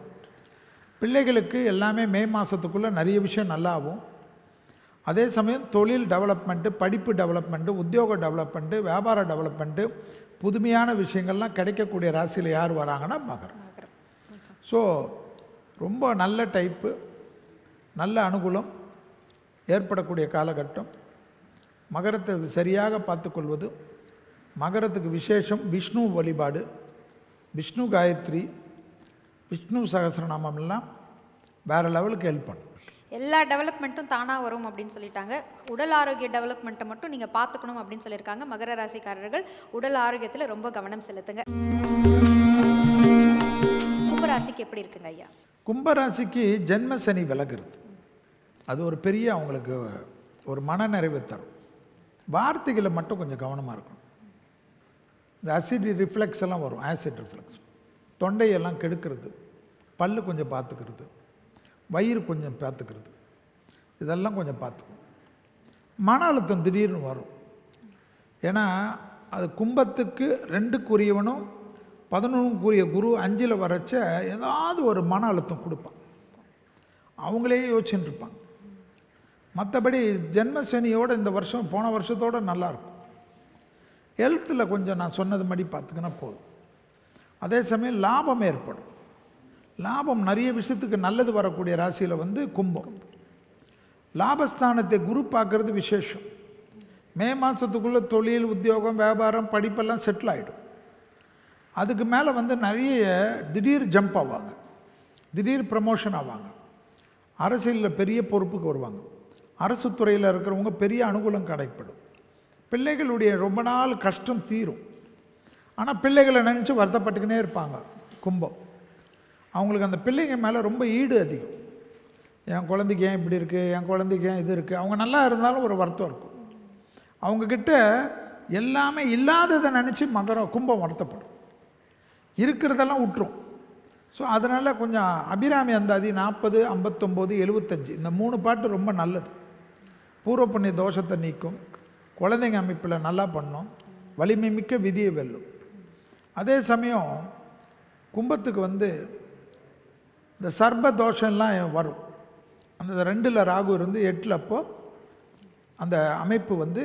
பிள்ளைகளுக்கு எல்லாமே மே மாதத்துக்குள்ளே நிறைய விஷயம் நல்லாகும். அதே சமயம் தொழில் டெவலப்மெண்ட்டு, படிப்பு டெவலப்மெண்ட்டு, உத்தியோக டெவலப்மெண்ட்டு, வியாபார டெவலப்மெண்ட்டு, புதுமையான விஷயங்கள்லாம் கிடைக்கக்கூடிய ராசியில் யார் வராங்கன்னா மகரம். ஸோ ரொம்ப நல்ல டைப்பு, நல்ல அனுகூலம் ஏற்படக்கூடிய காலகட்டம். மகரத்துக்கு சரியாக பார்த்துக்கொள்வது, மகரத்துக்கு விசேஷம் விஷ்ணு வழிபாடு, விஷ்ணு காயத்ரி, விஷ்ணு சகஸ்ரநாமம் எல்லாம் வேறு லெவலுக்கு ஹெல்ப் பண்ணும். எல்லா டெவலப்மெண்ட்டும் தானாக வரும் அப்படின்னு சொல்லிட்டாங்க. உடல் ஆரோக்கிய டெவலப்மெண்ட்டை மட்டும் நீங்கள் பார்த்துக்கணும் அப்படின்னு சொல்லியிருக்காங்க. மகர ராசிக்காரர்கள் உடல் ஆரோக்கியத்தில் ரொம்ப கவனம் செலுத்துங்க. கும்பராசிக்கு எப்படி இருக்குங்க ஐயா? கும்பராசிக்கு ஜென்ம சனி விலகுறது அது ஒரு பெரிய அவங்களுக்கு ஒரு மனநிறைவை தரும். வார்த்தைகளை மட்டும் கொஞ்சம் கவனமாக இருக்கணும். இந்த அசிட் ரிஃப்ளெக்ஸ் எல்லாம் வரும், ஆசிட் ரிஃப்ளெக்ஸ், தொண்டையெல்லாம் கெடுக்கிறது, பல்லு கொஞ்சம் பார்த்துக்கிறது, வயிறு கொஞ்சம் பார்த்துக்கிறது, இதெல்லாம் கொஞ்சம் பார்த்துக்கணும். மன அழுத்தம் திடீர்னு வரும். ஏன்னா அது கும்பத்துக்கு 2க்குரியவனும் 11க்குரிய குரு 5ல் வரைச்ச ஏதாவது ஒரு மன அழுத்தம் கொடுப்பான். அவங்களே யோசிச்சுட்டு இருப்பாங்க. மற்றபடி ஜென்மசனியோடு இந்த வருஷம் போன வருஷத்தோடு நல்லாயிருக்கும். ஹெல்த்தில் கொஞ்சம் நான் சொன்னது மாதிரி பார்த்துக்கினா போதும். அதே சமயம் லாபம் ஏற்படும். லாபம் நிறைய விஷயத்துக்கு நல்லது வரக்கூடிய ராசியில் வந்து கும்பம். லாபஸ்தானத்தை குரு பார்க்குறது விசேஷம். மே மாதத்துக்குள்ளே தொழில், உத்தியோகம், வியாபாரம், படிப்பெல்லாம் செட்டில் ஆகிடும். அதுக்கு மேலே வந்து நிறைய திடீர் ஜம்ப் ஆவாங்க, திடீர் ப்ரமோஷன் ஆவாங்க, அரசியலில் பெரிய பொறுப்புக்கு வருவாங்க, அரசு துறையில் இருக்கிறவங்க பெரிய அனுகூலம் கிடைக்கப்படும். பிள்ளைகளுடைய ரொம்ப நாள் கஷ்டம் தீரும். ஆனால் பிள்ளைகளை நினச்சி வருத்தப்பட்டுக்கினே இருப்பாங்க கும்பம். அவங்களுக்கு அந்த பிள்ளைங்க மேலே ரொம்ப ஈடு அதிகம். என் குழந்தைக்கு ஏன் இப்படி இருக்குது, என் குழந்தைக்கு ஏன் இது இருக்குது. அவங்க நல்லா இருந்தாலும் ஒரு வருத்தம் இருக்கும். அவங்கக்கிட்ட எல்லாமே இல்லாததை நினச்சி கும்பம் வருத்தப்படும், இருக்கிறதெல்லாம் விட்டுரும். ஸோ அதனால் கொஞ்சம் அபிராமி அந்தாதி 40, 59, 75 இந்த 3 பாட்டு ரொம்ப நல்லது. பூர்வ புண்ணிய தோஷத்தை நீக்கும், குழந்தைங்க அமைப்பில் நல்லா பண்ணும், வலிமை மிக்க விதியை வெல்லும். அதே சமயம் கும்பத்துக்கு வந்து இந்த சர்ப தோஷம்லாம் வரும். அந்த 2ல் ராகு இருந்து 8ல் அப்போது அந்த அமைப்பு வந்து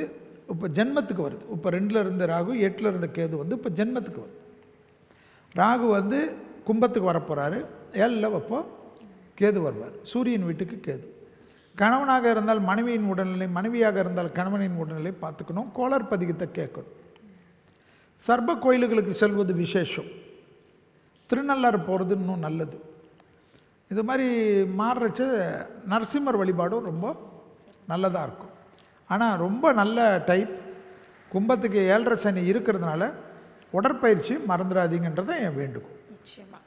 இப்போ ஜென்மத்துக்கு வருது. இப்போ 2ல் இருந்த ராகு 8ல் இருந்த கேது வந்து இப்போ ஜென்மத்துக்கு வருது. ராகு வந்து கும்பத்துக்கு வரப்போகிறாரு, 7ல் அப்போது கேது வருவார். சூரியன் வீட்டுக்கு கேது. கணவனாக இருந்தால் மனைவியின் உடல்நிலை, மனைவியாக இருந்தால் கணவனின் உடல்நிலை பார்த்துக்கணும். கோளர் பதிகத்தை கேட்கணும். சர்ப கோயில்களுக்கு செல்வது விசேஷம். திருநள்ளாறு போகிறது இன்னும் நல்லது. இது மாதிரி மாறுறச்ச நரசிம்மர் வழிபாடும் ரொம்ப நல்லதாக இருக்கும். ஆனால் ரொம்ப நல்ல டைப் கும்பத்துக்கு 7.5 சனி இருக்கிறதுனால உடற்பயிற்சி மறந்துடாதீங்கன்றதை என் வேண்டுகோள். நிச்சயமாக.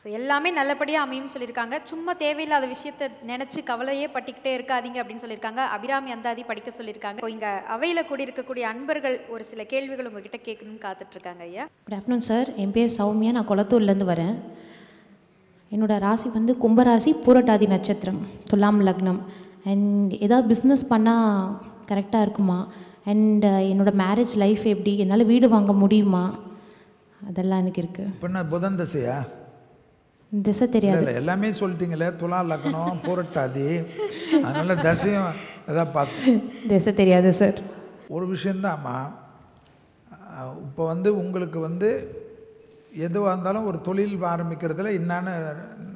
ஸோ எல்லாமே நல்லபடியாக அமையும் சொல்லியிருக்காங்க. சும்மா தேவையில்லாத விஷயத்தை நினச்சி கவலையே பட்டிக்கிட்டே இருக்காதீங்க அப்படின்னு சொல்லியிருக்காங்க. அபிராமி அந்தாதி படிக்க சொல்லியிருக்காங்க. இப்போ இங்கே அவையில் கூடி இருக்கக்கூடிய அன்பர்கள் ஒரு சில கேள்விகள் உங்ககிட்ட கேட்கணும்னு காத்துட்ருக்காங்க. ஐயா குட் ஆஃப்டர்நூன் சார். என் பேர் சௌமியா, நான் கொளத்தூர்லேருந்து வரேன். என்னோடய ராசி வந்து கும்பராசி, பூரட்டாதி நட்சத்திரம், துலாம் லக்னம். அண்ட் ஏதாவது பிஸ்னஸ் பண்ணால் கரெக்டாக இருக்குமா? அண்ட் என்னோடய மேரேஜ் லைஃப் எப்படி, என்னால் வீடு வாங்க முடியுமா, அதெல்லாம் எனக்கு இருக்குது. இப்போ என்ன புதன் தசையா? திசை தெரியாது. எல்லாமே சொல்லிட்டீங்களே, துலா லக்னம், பூரட்டாதி, அதனால் தசையும் எதாவது பார்த்து. திசை தெரியாது சார். ஒரு விஷயந்தாம்மா, இப்போ வந்து உங்களுக்கு வந்து எதுவாக இருந்தாலும் ஒரு தொழில் ஆரம்பிக்கிறதுல என்னன்னு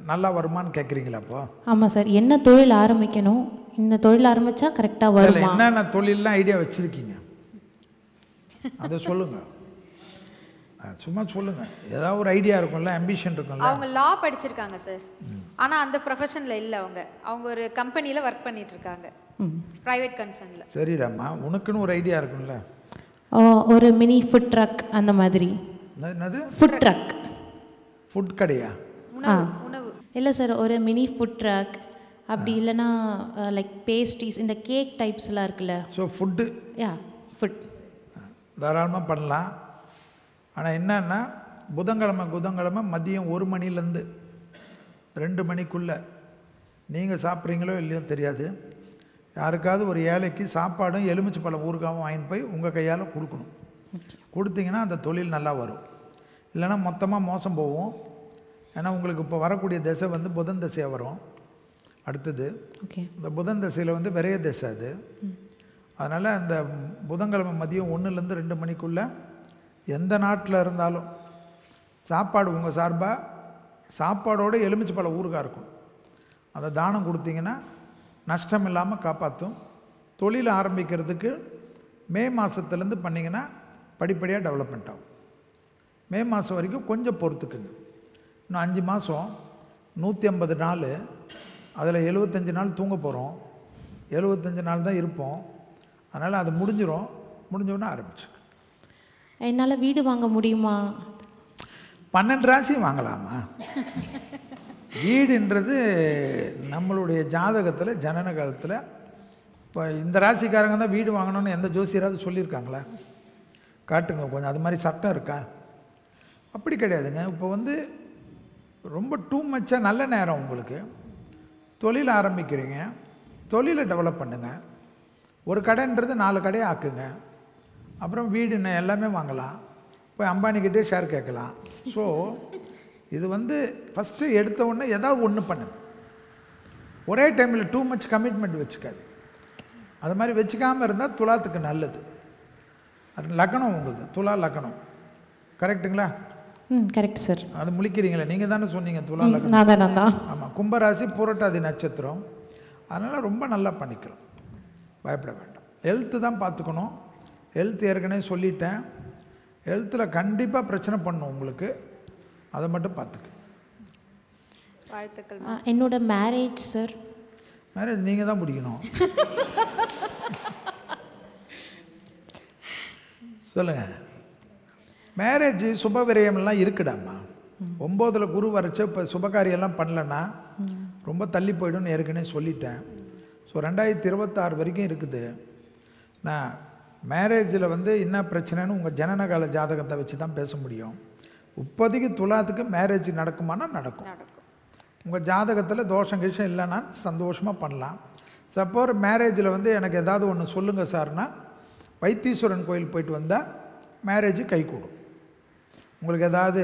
நல்லா வருமானு கேட்குறீங்களா? அப்போ ஆமாம் சார். என்ன தொழில் ஆரம்பிக்கணும், இந்த தொழில் ஆரம்பித்தா கரெக்டாக வரும். என்னென்ன தொழிலெலாம் ஐடியா வச்சுருக்கீங்க அதை சொல்லுங்கள். சும்மா சொல்லுங்கள். ஏதாவது ஒரு ஐடியா இருக்கும்ல, அம்பிஷன் இருக்கும்ல. அவங்க லா படிச்சிருக்காங்க சார், ஆனால் அந்த ப்ரொஃபஷனில் இல்லை. அவங்க ஒரு கம்பெனியில் ஒர்க் பண்ணிட்டு இருக்காங்க, ப்ரைவேட் கன்சர்னில். சரிடாம்மா, உனக்குன்னு ஒரு ஐடியா இருக்கும்ல. ஒரு மினி ஃபுட் ட்ரக் அந்த மாதிரி. என்னது? Food drug. ஃபுட் கடையா? உணவு. இல்லை சார், ஒரு மினி ஃபுட் ட்ரக், அப்படி இல்லைன்னா லைக் பேஸ்ட்ரீஸ், இந்த கேக் டைப்ஸ்லாம் இருக்குல்ல. So food. யா, ஃபுட் தாராளமாக பண்ணலாம். ஆனால் என்னன்னா புதன்கிழமை மதியம் 1 மணிலேருந்து 2 மணிக்குள்ளே நீங்கள் சாப்பிட்றீங்களோ இல்லையோ தெரியாது, யாருக்காவது ஒரு ஏழைக்கு சாப்பாடும் எலுமிச்சை பழம் ஊறுகாவும் வாங்கிட்டு போய் உங்கள் கையால் கொடுக்கணும். கொடுத்தீங்கன்னா அந்த தொழில் நல்லா வரும். இல்லைன்னா மொத்தமாக மோசம் போகும். ஏன்னா உங்களுக்கு இப்போ வரக்கூடிய திசை வந்து புதன் திசையாக வரும். அடுத்தது இந்த புதன் திசையில் வந்து விரைய திசை அது. அதனால் அந்த புதன்கிழமை மதியம் 1லேருந்து 2 மணிக்குள்ளே எந்த நாட்டில் இருந்தாலும் சாப்பாடு உங்கள் சார்பாக சாப்பாடோடு எலுமிச்சை பழம் ஊறுகாய் இருக்கும், அதை தானம் கொடுத்தீங்கன்னா நஷ்டம் இல்லாமல் காப்பாற்றும். தொழில் ஆரம்பிக்கிறதுக்கு மே மாதத்துலேருந்து பண்ணிங்கன்னா படிப்படியாக டெவலப்மெண்ட் ஆகும். மே மாதம் வரைக்கும் கொஞ்சம் பொறுத்துக்குங்க. இன்னும் 5 மாதம் 150 நாள், அதில் 75 நாள் தூங்க போகிறோம், 75 நாள் தான் இருப்போம். அதனால் அது முடிஞ்சோடனே ஆரம்பிச்சு. என்னால் வீடு வாங்க முடியுமா? 12 ராசியும் வாங்கலாமா? வீடுன்றது நம்மளுடைய ஜாதகத்தில் ஜனன காலத்தில் இப்போ இந்த ராசிக்காரங்க தான் வீடு வாங்கணும்னு எந்த ஜோசியராவது சொல்லியிருக்காங்களா? காட்டுங்க கொஞ்சம். அது மாதிரி சட்டம் இருக்கா? அப்படி கிடையாதுங்க. இப்போ வந்து ரொம்ப டூ மச்சாக நல்ல நேரம் உங்களுக்கு. தொழில் ஆரம்பிக்கிறீங்க, தொழிலை டெவலப் பண்ணுங்கள். ஒரு கடைன்றது 4 கடையை ஆக்குங்க. அப்புறம் வீடுன்னு எல்லாமே வாங்கலாம். போய் அம்பானிக்கிட்டே ஷேர் கேட்கலாம். ஸோ இது வந்து ஃபஸ்ட்டு எடுத்த உடனே ஏதாவது ஒன்று பண்ணுங்க. ஒரே டைமில் டூ மச் கமிட்மெண்ட் வச்சுக்காது. அது மாதிரி வச்சுக்காமல் இருந்தால் துலாத்துக்கு நல்லது. அது லக்னம் உங்களுக்கு, துலா லக்னம். கரெக்டுங்களா? Correct sir. அது முழிக்கிறீங்களே, நீங்கள் தானே சொன்னீங்க துலா லக்னம். ஆமாம். கும்பராசி புரட்டாதி நட்சத்திரம். அதனால் ரொம்ப நல்லா பண்ணிக்கலாம், பயப்பட வேண்டாம். ஹெல்த்து தான் பார்த்துக்கணும். ஹெல்த் ஏற்கனவே சொல்லிட்டேன். ஹெல்த்தில் கண்டிப்பாக பிரச்சனை பண்ணும் உங்களுக்கு, அதை மட்டும் பார்த்துக்க. வாழ்த்துக்கள். என்னோட மேரேஜ் சார். மேரேஜ் நீங்கள் தான் பிடிக்கணும். சொல்லுங்கள். மேரேஜ் சுப விரயம்லாம் இருக்குடாம்மா. 9ல் குரு வரைச்ச இப்போ சுபகாரியெல்லாம் பண்ணலன்னா ரொம்ப தள்ளி போய்டும்னு ஏற்கனவே சொல்லிட்டேன். ஸோ 2026 வரைக்கும் இருக்குது. நான் மேரேஜில் வந்து என்ன பிரச்சனைன்னு உங்கள் ஜனனகால ஜாதகத்தை வச்சு தான் பேச முடியும். இப்போதைக்கு துலாத்துக்கு மேரேஜ் நடக்குமானா நடக்கும். உங்கள் ஜாதகத்தில் தோஷம் கிஷம் இல்லைன்னா சந்தோஷமாக பண்ணலாம். சப்போஸ் மேரேஜில் வந்து எனக்கு ஏதாவது ஒன்று சொல்லுங்கள் சார்னா வைத்தீஸ்வரன் கோயில் போயிட்டு வந்தால் மேரேஜ் கைகூடும். உங்களுக்கு ஏதாவது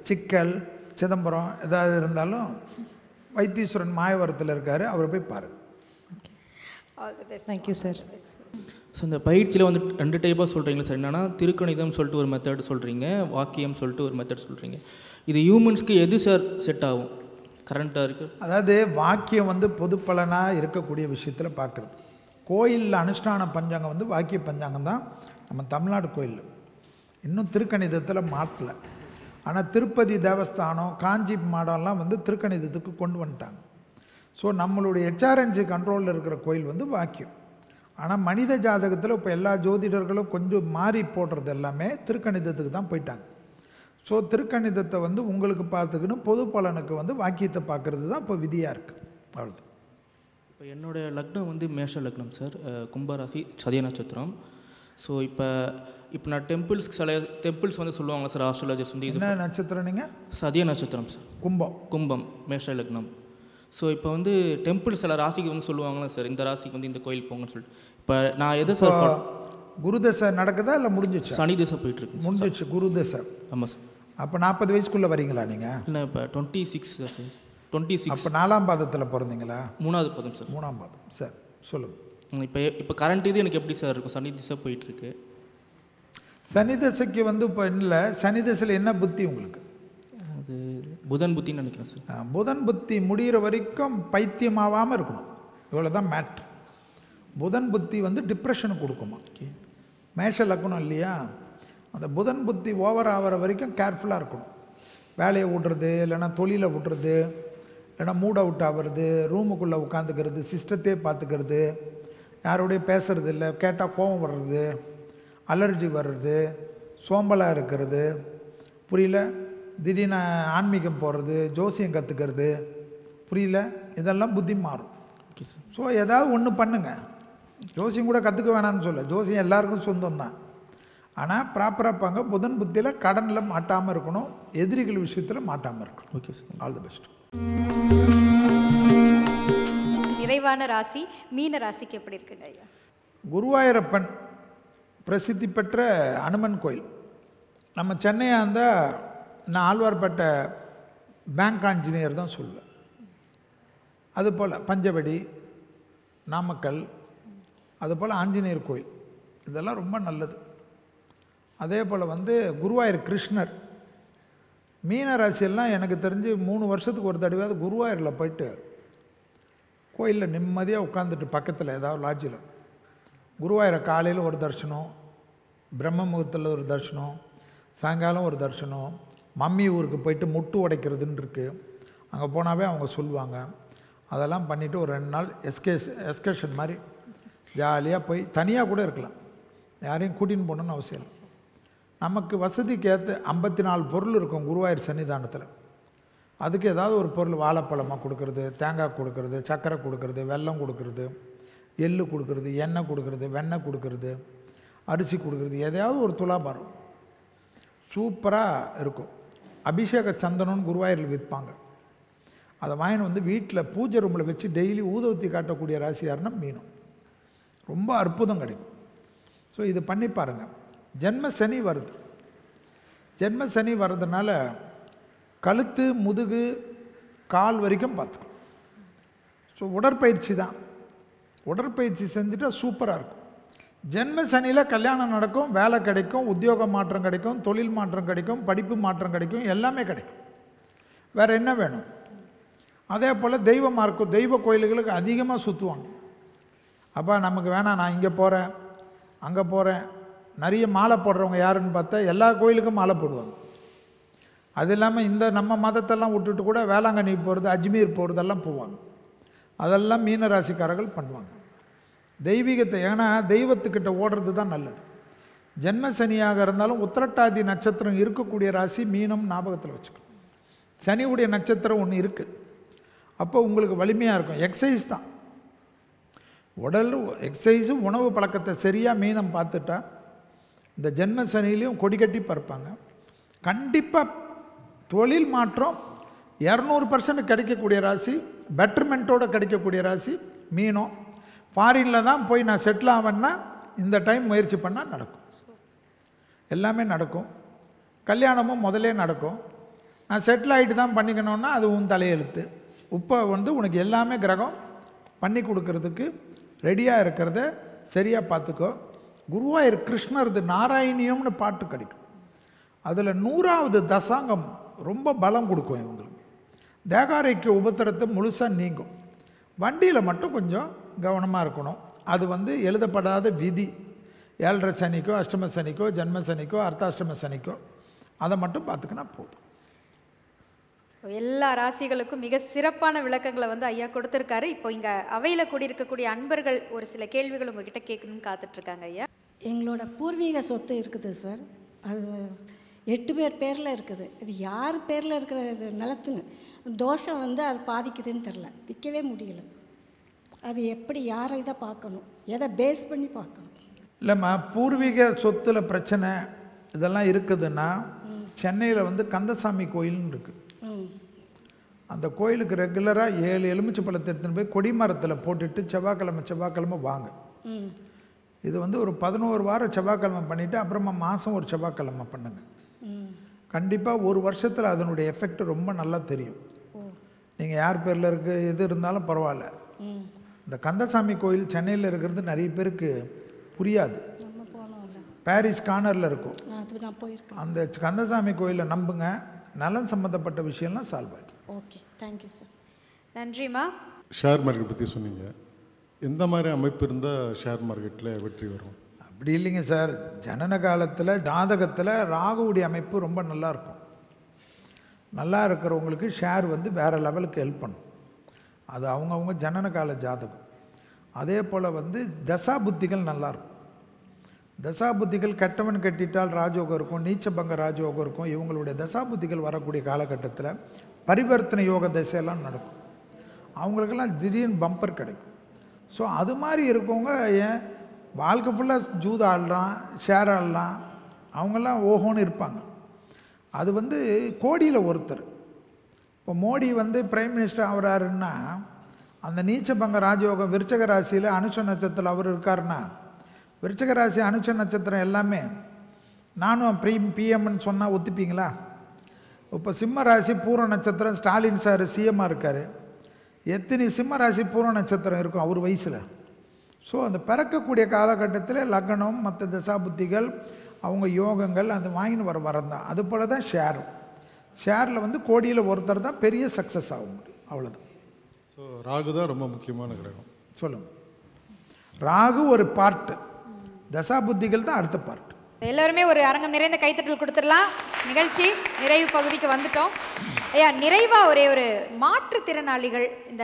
சிக்கல் சிதம்பரம் ஏதாவது இருந்தாலும் வைத்தீஸ்வரன் மாயவரத்தில் இருக்கார், அவரை போய் பாருங்கள். Thank you sir. ஸோ இந்த பயிற்சியில் வந்து 2 டைப்பாக சொல்கிறீங்களா சார்? என்னென்னா திருக்கணிதம் சொல்லிட்டு ஒரு மெத்தட் சொல்கிறீங்க, வாக்கியம் சொல்லிட்டு ஒரு மெத்தட் சொல்கிறீங்க. இது ஹியூமன்ஸ்க்கு எது சார் செட் ஆகும் கரண்ட்டாக இருக்குது? அதாவது வாக்கியம் வந்து பொது பலனாக இருக்கக்கூடிய விஷயத்தில் பார்க்குறது. கோயிலில் அனுஷ்டான பஞ்சாங்கம் வந்து வாக்கிய பஞ்சாங்கம் தான் நம்ம தமிழ்நாடு கோயிலில். இன்னும் திருக்கணிதத்தில் மாற்றலை. ஆனால் திருப்பதி தேவஸ்தானம் காஞ்சி மாடம்லாம் வந்து திருக்கணிதத்துக்கு கொண்டு வந்துட்டாங்க. ஸோ நம்மளுடைய ஹெச்ஆர்என்சி கண்ட்ரோலில் இருக்கிற கோயில் வந்து வாக்கியம். ஆனால் மனித ஜாதகத்தில் இப்போ எல்லா ஜோதிடர்களும் கொஞ்சம் மாறி போடுறது எல்லாமே திருக்கணிதத்துக்கு தான் போயிட்டாங்க. ஸோ திருக்கணிதத்தை வந்து உங்களுக்கு பார்த்துக்கணும், பொது பலனுக்கு வந்து வாக்கியத்தை பார்க்குறது தான் இப்போ விதியாக இருக்குது. அவ்வளோதான். இப்போ என்னோடய லக்னம் வந்து மேஷ லக்னம் சார், கும்பராசி சதய நட்சத்திரம். ஸோ இப்போ நான் டெம்பிள்ஸ் வந்து சொல்லுவாங்களா சார் ஆஸ்ட்ராலஜிஸ்ட் வந்து? என்ன நட்சத்திரம் நீங்கள்? சதய நட்சத்திரம் சார். கும்பம் மேஷ லக்னம். ஸோ இப்போ வந்து டெம்பிள்ஸ் சில ராசிக்கு வந்து சொல்லுவாங்களா சார், இந்த ராசிக்கு வந்து இந்த கோயில் போங்கன்னு சொல்லிட்டு. இப்போ நான் எதை சார் குரு தசை நடக்குதா இல்லை முடிஞ்சிச்சு? சனி தசை போயிட்டுருக்கு. முடிஞ்சிச்சு குரு தசை. ஆமாம் சார். அப்போ 40 வயசுக்குள்ளே வரீங்களா நீங்கள்? இல்லை, இப்போ 26 சார். 26. அப்போ 4ஆம் பாதத்தில் பிறந்தீங்களா? 3ஆவது பாதம் சார். 3ஆம் பாதம். சார் சொல்லுங்கள். இப்போ கரண்ட் இது எனக்கு எப்படி சார் இருக்கும்? சனி திசை போயிட்டுருக்கு. சனி தசைக்கு வந்து இப்போ இல்லை, சனி தசையில் என்ன புத்தி உங்களுக்கு? அது புதன் புத்தின்னு நினைக்கிறேன் சார். புதன் புத்தி முடிகிற வரைக்கும் பைத்தியமாகாமல் இருக்கணும், இவ்வளோ தான் மேட்ரு. புதன் புத்தி வந்து டிப்ரெஷனை கொடுக்குமா. மேஷ லக்னம் இல்லையா? அந்த புதன் புத்தி ஓவர் ஆகிற வரைக்கும் கேர்ஃபுல்லாக இருக்கணும். வேலையை விட்றது, இல்லைன்னா தொழிலை விட்றது, இல்லைன்னா மூட் அவுட் ஆகிறது, ரூமுக்குள்ளே உட்காந்துக்கிறது, சிஸ்டத்தையே பார்த்துக்கிறது, யாரோடைய பேசுறது இல்லை, கேட்டால் கோபம் வர்றது, அலர்ஜி வர்றது, சோம்பலாக இருக்கிறது, புரியல, திடீர்னு ஆன்மீகம் போகிறது, ஜோசியம் கற்றுக்கிறது, புரியல, இதெல்லாம் புத்தி மாறும். ஸோ ஏதாவது ஒன்று பண்ணுங்கள். ஜோசியம் கூட கற்றுக்க வேணாம்னு சொல்ல, ஜோசியம் எல்லாருக்கும் சொந்தம் தான். ஆனால் ப்ராப்பராக பாங்க. புதன் புத்தியில் கடனில் மாட்டாமல் இருக்கணும், எதிரிகள் விஷயத்தில் மாட்டாமல் இருக்கணும். Okay sir, all the best. நிறைவான ராசி மீன ராசிக்கு எப்படி இருக்குங்க ஐயா? குருவாயூரப்பன் பிரசித்தி பெற்ற அனுமன் கோயில். நம்ம சென்னையாக இருந்தால் நான் ஆழ்வார்பேட்டை பேங்க் ஆஞ்சநேயர் தான் சொல்லுவேன். அதுபோல் பஞ்சவடி, நாமக்கல், அதுபோல் ஆஞ்சநேயர் கோயில், இதெல்லாம் ரொம்ப நல்லது. அதே போல் குருவாயூர் கிருஷ்ணர். மீன ராசியெல்லாம் எனக்கு தெரிஞ்சு 3 வருஷத்துக்கு ஒரு தடவையாவது குருவாயூரில் போயிட்டு கோயிலில் நிம்மதியாக உட்காந்துட்டு பக்கத்தில் ஏதாவது லாட்ஜில் குருவாயூரை காலையில் ஒரு தரிசனம், பிரம்ம முகூர்த்தத்தில் ஒரு தரிசனம், சாயங்காலம் ஒரு தரிசனம், மம்மி ஊருக்கு போயிட்டு முட்டு உடைக்கிறதுன்னு இருக்குது, அங்கே போனாவே அவங்க சொல்லுவாங்க. அதெல்லாம் பண்ணிவிட்டு ஒரு 2 நாள் எஸ்கேஷன் மாதிரி ஜாலியாக போய் தனியாக கூட இருக்கலாம், யாரையும் கூட்டின்னு போகணுன்னு அவசியம் இல்லை. நமக்கு வசதிக்கு ஏற்ற 54 பொருள் இருக்கும் குருவாயூர் சன்னிதானத்தில். அதுக்கு ஏதாவது ஒரு பொருள், வாழைப்பழமாக கொடுக்கறது, தேங்காய் கொடுக்கறது, சர்க்கரை கொடுக்கறது, வெல்லம் கொடுக்கறது, எள்ளு கொடுக்கறது, எண்ணெய் கொடுக்கறது, வெண்ணெய் கொடுக்கறது, அரிசி கொடுக்கறது, எதையாவது ஒரு துலாபாரம் சூப்பராக இருக்கும். அபிஷேக சந்தனம்னு குருவாயூரில் விற்பாங்க. அதை வாங்கின்னு வீட்டில் பூஜை ரூமில் வச்சு டெய்லி ஊதுவத்தி காட்டக்கூடிய ராசி யாருன்னா மீனம். ரொம்ப அற்புதம் கிடைக்கும். ஸோ இது பண்ணி பாருங்கள். ஜென்ம சனி வருது. ஜென்ம சனி வர்றதுனால கழுத்து, முதுகு, கால் வரைக்கும் பார்த்துக்கணும். ஸோ உடற்பயிற்சி தான். உடற்பயிற்சி செஞ்சுட்டால் சூப்பராக இருக்கும். ஜென்ம சனியில் கல்யாணம் நடக்கும், வேலை கிடைக்கும், உத்தியோக மாற்றம் கிடைக்கும், தொழில் மாற்றம் கிடைக்கும், படிப்பு மாற்றம் கிடைக்கும், எல்லாமே கிடைக்கும். வேறு என்ன வேணும்? அதே போல் தெய்வமாக இருக்கும். தெய்வ கோயில்களுக்கு அதிகமாக சுற்றுவாங்க. அப்போ நமக்கு வேணாம், நான் இங்கே போகிறேன், அங்கே போகிறேன். நிறைய மாலை போடுறவங்க யாருன்னு பார்த்தா எல்லா கோயிலுக்கும் மாலை போடுவாங்க. அது இல்லாமல் இந்த நம்ம மதத்தெல்லாம் விட்டுட்டு கூட வேளாங்கண்ணி போகிறது, அஜ்மீர் போகிறதெல்லாம் போவாங்க. அதெல்லாம் மீன ராசிக்காரர்கள் பண்ணுவாங்க. தெய்வீகத்தை, ஏன்னா தெய்வத்துக்கிட்ட ஓடுறது தான் நல்லது. ஜென்ம சனியாக இருந்தாலும் உத்திரட்டாதி நட்சத்திரம் இருக்கக்கூடிய ராசி மீனம், ஞாபகத்தில் வச்சுக்கணும். சனியுடைய நட்சத்திரம் ஒன்று இருக்குது. அப்போ உங்களுக்கு வலிமையாக இருக்கும். எக்ஸசைஸ் தான் உடல் எக்ஸசைஸு, உணவு பழக்கத்தை சரியாக மீனம் பார்த்துட்டா இந்த ஜென்ம சனிலையும் கொடி கட்டி பறப்பாங்க. கண்டிப்பாக தொழில் மாற்றம் 200% கிடைக்கக்கூடிய ராசி, பெட்டர்மெண்ட்டோடு கிடைக்கக்கூடிய ராசி மீனம். ஃபாரினில் தான் போய் நான் செட்டில் ஆவேன்னா இந்த டைம் முயற்சி பண்ணால் நடக்கும், எல்லாமே நடக்கும். கல்யாணமும் முதலே நடக்கும். நான் செட்டில் ஆகிட்டு தான் பண்ணிக்கணுன்னா அது உன் தலையெழுத்து. இப்போ உனக்கு எல்லாமே கிரகம் பண்ணி கொடுக்கறதுக்கு ரெடியாக இருக்கிறத சரியாக பார்த்துக்கோ. குருவாயூர் கிருஷ்ணர்து நாராயணியம்னு பாட்டு கிடைக்கும். அதில் 100வது தசாங்கம் ரொம்ப பலம் கொடுக்கும் இவங்களுக்கு. தேகாரைக்கு உபத்திரத்தை முழுசாக நீங்கும். வண்டியில் மட்டும் கொஞ்சம் கவனமாக இருக்கணும். அது எழுதப்படாத விதி. 7.5 சனிக்கோ, அஷ்டம சனிக்கோ, ஜென்ம சனிக்கோ, அர்த்தாஷ்டம சனிக்கோ, அதை மட்டும் பார்த்துக்கினா போதும். எல்லா ராசிகளுக்கும் மிக சிறப்பான விளக்கங்களை ஐயா கொடுத்துருக்காரு. இப்போ இங்கே அவையில் கூடியிருக்கக்கூடிய அன்பர்கள் ஒரு சில கேள்விகள் உங்ககிட்ட கேட்கணும்னு காத்துட்ருக்காங்க ஐயா. எங்களோட பூர்வீக சொத்து இருக்குது சார். அது 8 பேர் பேரில் இருக்குது. இது யார் பேரில் இருக்கிற நிலத்துன்னு தோஷம் அது பாதிக்குதுன்னு தெரில, விற்கவே முடியல. அது எப்படி, யாரை இதை பார்க்கணும், எதை பேஸ் பண்ணி பார்க்கணும்? இல்லைம்மா, பூர்வீக சொத்தில் பிரச்சனை இதெல்லாம் இருக்குதுன்னா சென்னையில் கந்தசாமி கோயில்னு இருக்குது. அந்த கோயிலுக்கு ரெகுலராக 7 எலுமிச்சை பழத்தை எடுத்துன்னு போய் கொடிமரத்தில் போட்டுட்டு செவ்வாய்க்கிழமை வாங்க. இது ஒரு 11 வாரம் செவ்வாய்க்கிழமை பண்ணிவிட்டு அப்புறமா மாதம் ஒரு செவ்வாய்க்கிழமை பண்ணுங்க. கண்டிப்பாக ஒரு வருஷத்தில் அதனுடைய எஃபெக்ட் ரொம்ப நல்லா தெரியும். நீங்கள் யார் பேரில் இருக்குது எது இருந்தாலும் பரவாயில்ல. இந்த கந்தசாமி கோயில் சென்னையில் இருக்கிறது நிறைய பேருக்கு புரியாது. பாரிஸ் கார்னரில் இருக்கும். அந்த கந்தசாமி கோயிலை நம்புங்க, நலன் சம்மந்தப்பட்ட விஷயம்லாம் சால்வ் ஆகிடும். Okay, thank you sir. நன்றிம்மா. ஷேர் மார்க்கெட் பற்றி சொன்னீங்க. எந்த மாதிரி அமைப்பு இருந்தால் ஷேர் மார்க்கெட்டில் வெற்றி வரும்? அப்படி இல்லைங்க சார். ஜனன காலத்தில் ஜாதகத்தில் ராகுவுடைய அமைப்பு ரொம்ப நல்லாயிருக்கும். நல்லா இருக்கிறவங்களுக்கு ஷேர் வேறு லெவலுக்கு ஹெல்ப் பண்ணும். அது அவங்கவுங்க ஜனன கால ஜாதகம். அதே போல் தசா புத்திகள் நல்லாயிருக்கும். தசாபுத்திகள் கெட்டவன் கட்டிட்டால் ராஜயோகம் இருக்கும், நீச்சபங்க ராஜயோகம் இருக்கும். இவங்களுடைய தசாபுத்திகள் வரக்கூடிய காலகட்டத்தில் பரிவர்த்தனை யோக திசையெல்லாம் நடக்கும். அவங்களுக்கெல்லாம் திடீர்னு பம்பர் கிடைக்கும். ஸோ அது மாதிரி இருக்கவங்க ஏன் வாழ்க்கை ஃபுல்லாக ஜூது ஆடலாம், ஷேர் ஆடலாம், அவங்கெல்லாம் ஓஹோன்னு இருப்பாங்க. அது வந்து கோடியில் ஒருத்தர். இப்போ மோடி வந்து பிரைம் மினிஸ்டர் ஆகிறாருன்னா அந்த நீச்சபங்க ராஜயோகம் விருச்சக ராசியில் அனுஷ நட்சத்திரத்தில் அவர் இருக்காருன்னா, விருச்சக ராசி அனுஷ நட்சத்திரம் எல்லாமே நானும் பிஎம்னு சொன்னால் ஒத்துப்பீங்களா? இப்போ சிம்ம ராசி பூர்வ நட்சத்திரம் ஸ்டாலின் சார் சிஎம்மாக இருக்கார். எத்தனை சிம்ம ராசி பூர்வ நட்சத்திரம் இருக்கும் அவர் வயசில்? ஸோ அந்த பிறக்கக்கூடிய காலகட்டத்தில் லக்னம் மற்ற தசாபுத்திகள் அவங்க யோகங்கள் அந்த வாங்கின்னு வரம் தான். அது போல் தான் ஷேரில் வந்து கோடியில் ஒருத்தர் தான் பெரிய சக்ஸஸ் ஆக முடியும். அவ்வளோதான். ஸோ ராகு தான் ரொம்ப முக்கியமான கிரகம். சொல்லுங்கள். ராகு ஒரு பார்ட்டு, தசாபுத்திகள் தான் அடுத்த பார்ட். எல்லாருமே ஒரு அரங்கம் நிறைந்த கைத்தட்டல் கொடுத்துடலாம். நிகழ்ச்சி நிறைவு பகுதிக்கு வந்துட்டோம். ஐயா, நிறைவாக ஒரு மாற்றுத்திறனாளிகள், இந்த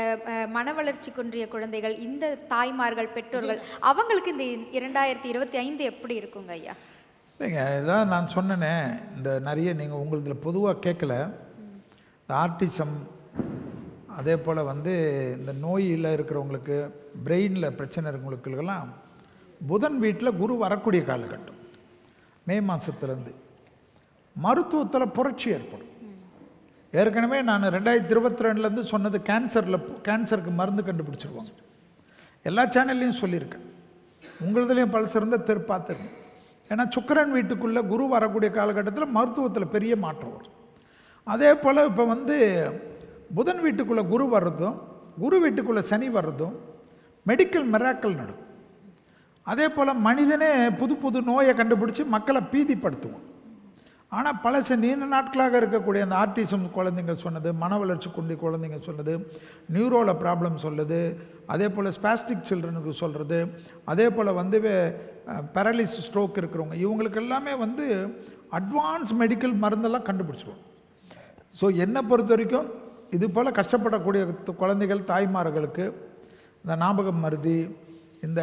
மன வளர்ச்சி குன்றிய குழந்தைகள், இந்த தாய்மார்கள், பெற்றோர்கள், அவங்களுக்கு இந்த 2025 எப்படி இருக்குங்க ஐயா? இல்லைங்க, இதான் நான் சொன்னேனே, இந்த நிறைய நீங்கள் உங்களதில் பொதுவாக கேட்கல, இந்த ஆர்டிசம், அதே போல் வந்து இந்த நோயில் இருக்கிறவங்களுக்கு, பிரெயினில் பிரச்சனை இருக்கிறவங்களுக்கெல்லாம் புதன் வீட்டில் குரு வரக்கூடிய காலகட்டம். மே மாதத்துலேருந்து மருத்துவத்தில் புரட்சி ஏற்படும். ஏற்கனவே நான் 2022 சொன்னது கேன்சருக்கு மருந்து கண்டுபிடிச்சிருவாங்க. எல்லா சேனல்லையும் சொல்லியிருக்கேன், உங்களதுலேயும் பல சிறந்த பார்த்துருங்க. ஏன்னா சுக்கிரன் வீட்டுக்குள்ளே குரு வரக்கூடிய காலகட்டத்தில் மருத்துவத்தில் பெரிய மாற்றம் வரும். அதே போல் இப்போ வந்து புதன் வீட்டுக்குள்ளே குரு வர்றதும், குரு வீட்டுக்குள்ளே சனி வர்றதும் மெடிக்கல் மிராக்கல் நடக்கும். அதே போல் மனிதனே புது புது நோயை கண்டுபிடிச்சி மக்களை பீதிப்படுத்துவோம். ஆனால் பல நீண்ட நாட்களாக இருக்கக்கூடிய அந்த ஆர்டிசம் குழந்தைங்க சொன்னது, மன வளர்ச்சி குண்டி குழந்தைங்க சொன்னது, நியூரோவில் ப்ராப்ளம் சொல்லுது, அதே போல் ஸ்பாஸ்டிக் சில்ட்ரனுக்கு சொல்கிறது, அதே போல் வந்து பேரலிசிஸ் ஸ்ட்ரோக் இருக்கிறவங்க, இவங்களுக்கு எல்லாமே வந்து அட்வான்ஸ் மெடிக்கல் மருந்தெல்லாம் கண்டுபிடிச்சிருவோம். ஸோ என்னை பொறுத்த வரைக்கும் இது போல் கஷ்டப்படக்கூடிய குழந்தைகள், தாய்மார்களுக்கு இந்த ஞாபகம் மருதி, இந்த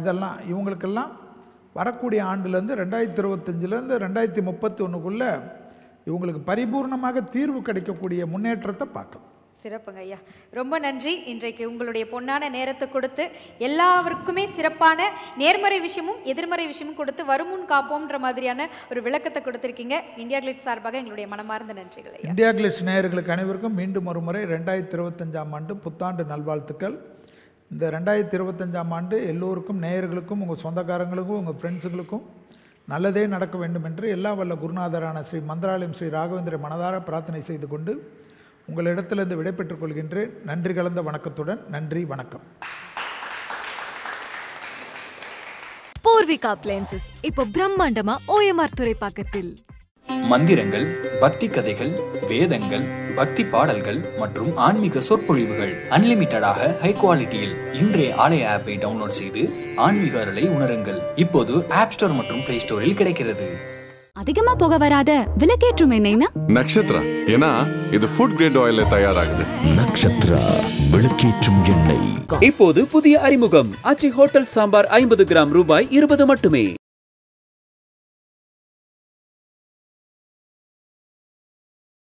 இதெல்லாம் இவங்களுக்கெல்லாம் வரக்கூடிய ஆண்டுலேருந்து 2025 2031 இவங்களுக்கு பரிபூர்ணமாக தீர்வு கிடைக்கக்கூடிய முன்னேற்றத்தை பார்க்கலாம். சிறப்புங்க ஐயா, ரொம்ப நன்றி. இன்றைக்கு உங்களுடைய பொன்னான நேரத்தை கொடுத்து எல்லாருக்குமே சிறப்பான நேர்மறை விஷயமும் எதிர்மறை விஷயமும் கொடுத்து வருமுன் காப்போம்ன்ற மாதிரியான ஒரு விளக்கத்தை கொடுத்துருக்கீங்க. இந்தியா கிளிட்ஸ் சார்பாக எங்களுடைய மனமார்ந்த நன்றிகள் ஐயா. இந்தியா கிளிட்ஸ் நேயர்களுக்கு அனைவருக்கும் மீண்டும் ஒரு முறை 2025 புத்தாண்டு நல்வாழ்த்துக்கள். இந்த 2025 எல்லோருக்கும், நேயர்களுக்கும், உங்கள் சொந்தக்காரங்களுக்கும், உங்கள் ஃப்ரெண்ட்ஸுகளுக்கும் நல்லதே நடக்க வேண்டும் என்று எல்லா வல்ல குருநாதரான ஸ்ரீ மந்திராலயம் ஸ்ரீ ராகவேந்திர மனதார பிரார்த்தனை செய்து கொண்டு உங்களிடத்திலிருந்து விடைபெற்றுக் கொள்கின்றேன். நன்றி கலந்த வணக்கத்துடன். நன்றி, வணக்கம். பூர்விகா அப்ளையன்சஸ் இப்போ பிரம்மாண்டமா OMR துறைப்பாக்கத்தில். மந்திரங்கள், பக்தி கதைகள், வேதங்கள், பக்தி பாடல்கள் மற்றும் ஆன்மீக சொற்பொழிவுகள் அன்லிமிட்டடாக ஹை குவாலிட்டியில் இன்றைய ஆலய ஆப்பை டவுன்லோட் செய்து ஆன்மீக அருளை உணருங்கள். இப்போது ஆப் ஸ்டோர் மற்றும் பிளே ஸ்டோரில் கிடைக்கிறது. அதிகமா போக வராத விளக்கேற்றும் எண்ணெய்னா நக்ஷத்ரா. ஏன்னா இது ஃபுட் கிரேட் ஆயில்ல தயாராகுது. நக்ஷத்ரா விளக்கேற்றும் எண்ணெய். இப்போது புதிய அறிமுகம் ஆச்சி ஹோட்டல் சாம்பார் 50 கிராம் ரூபாய் 20 மட்டுமே.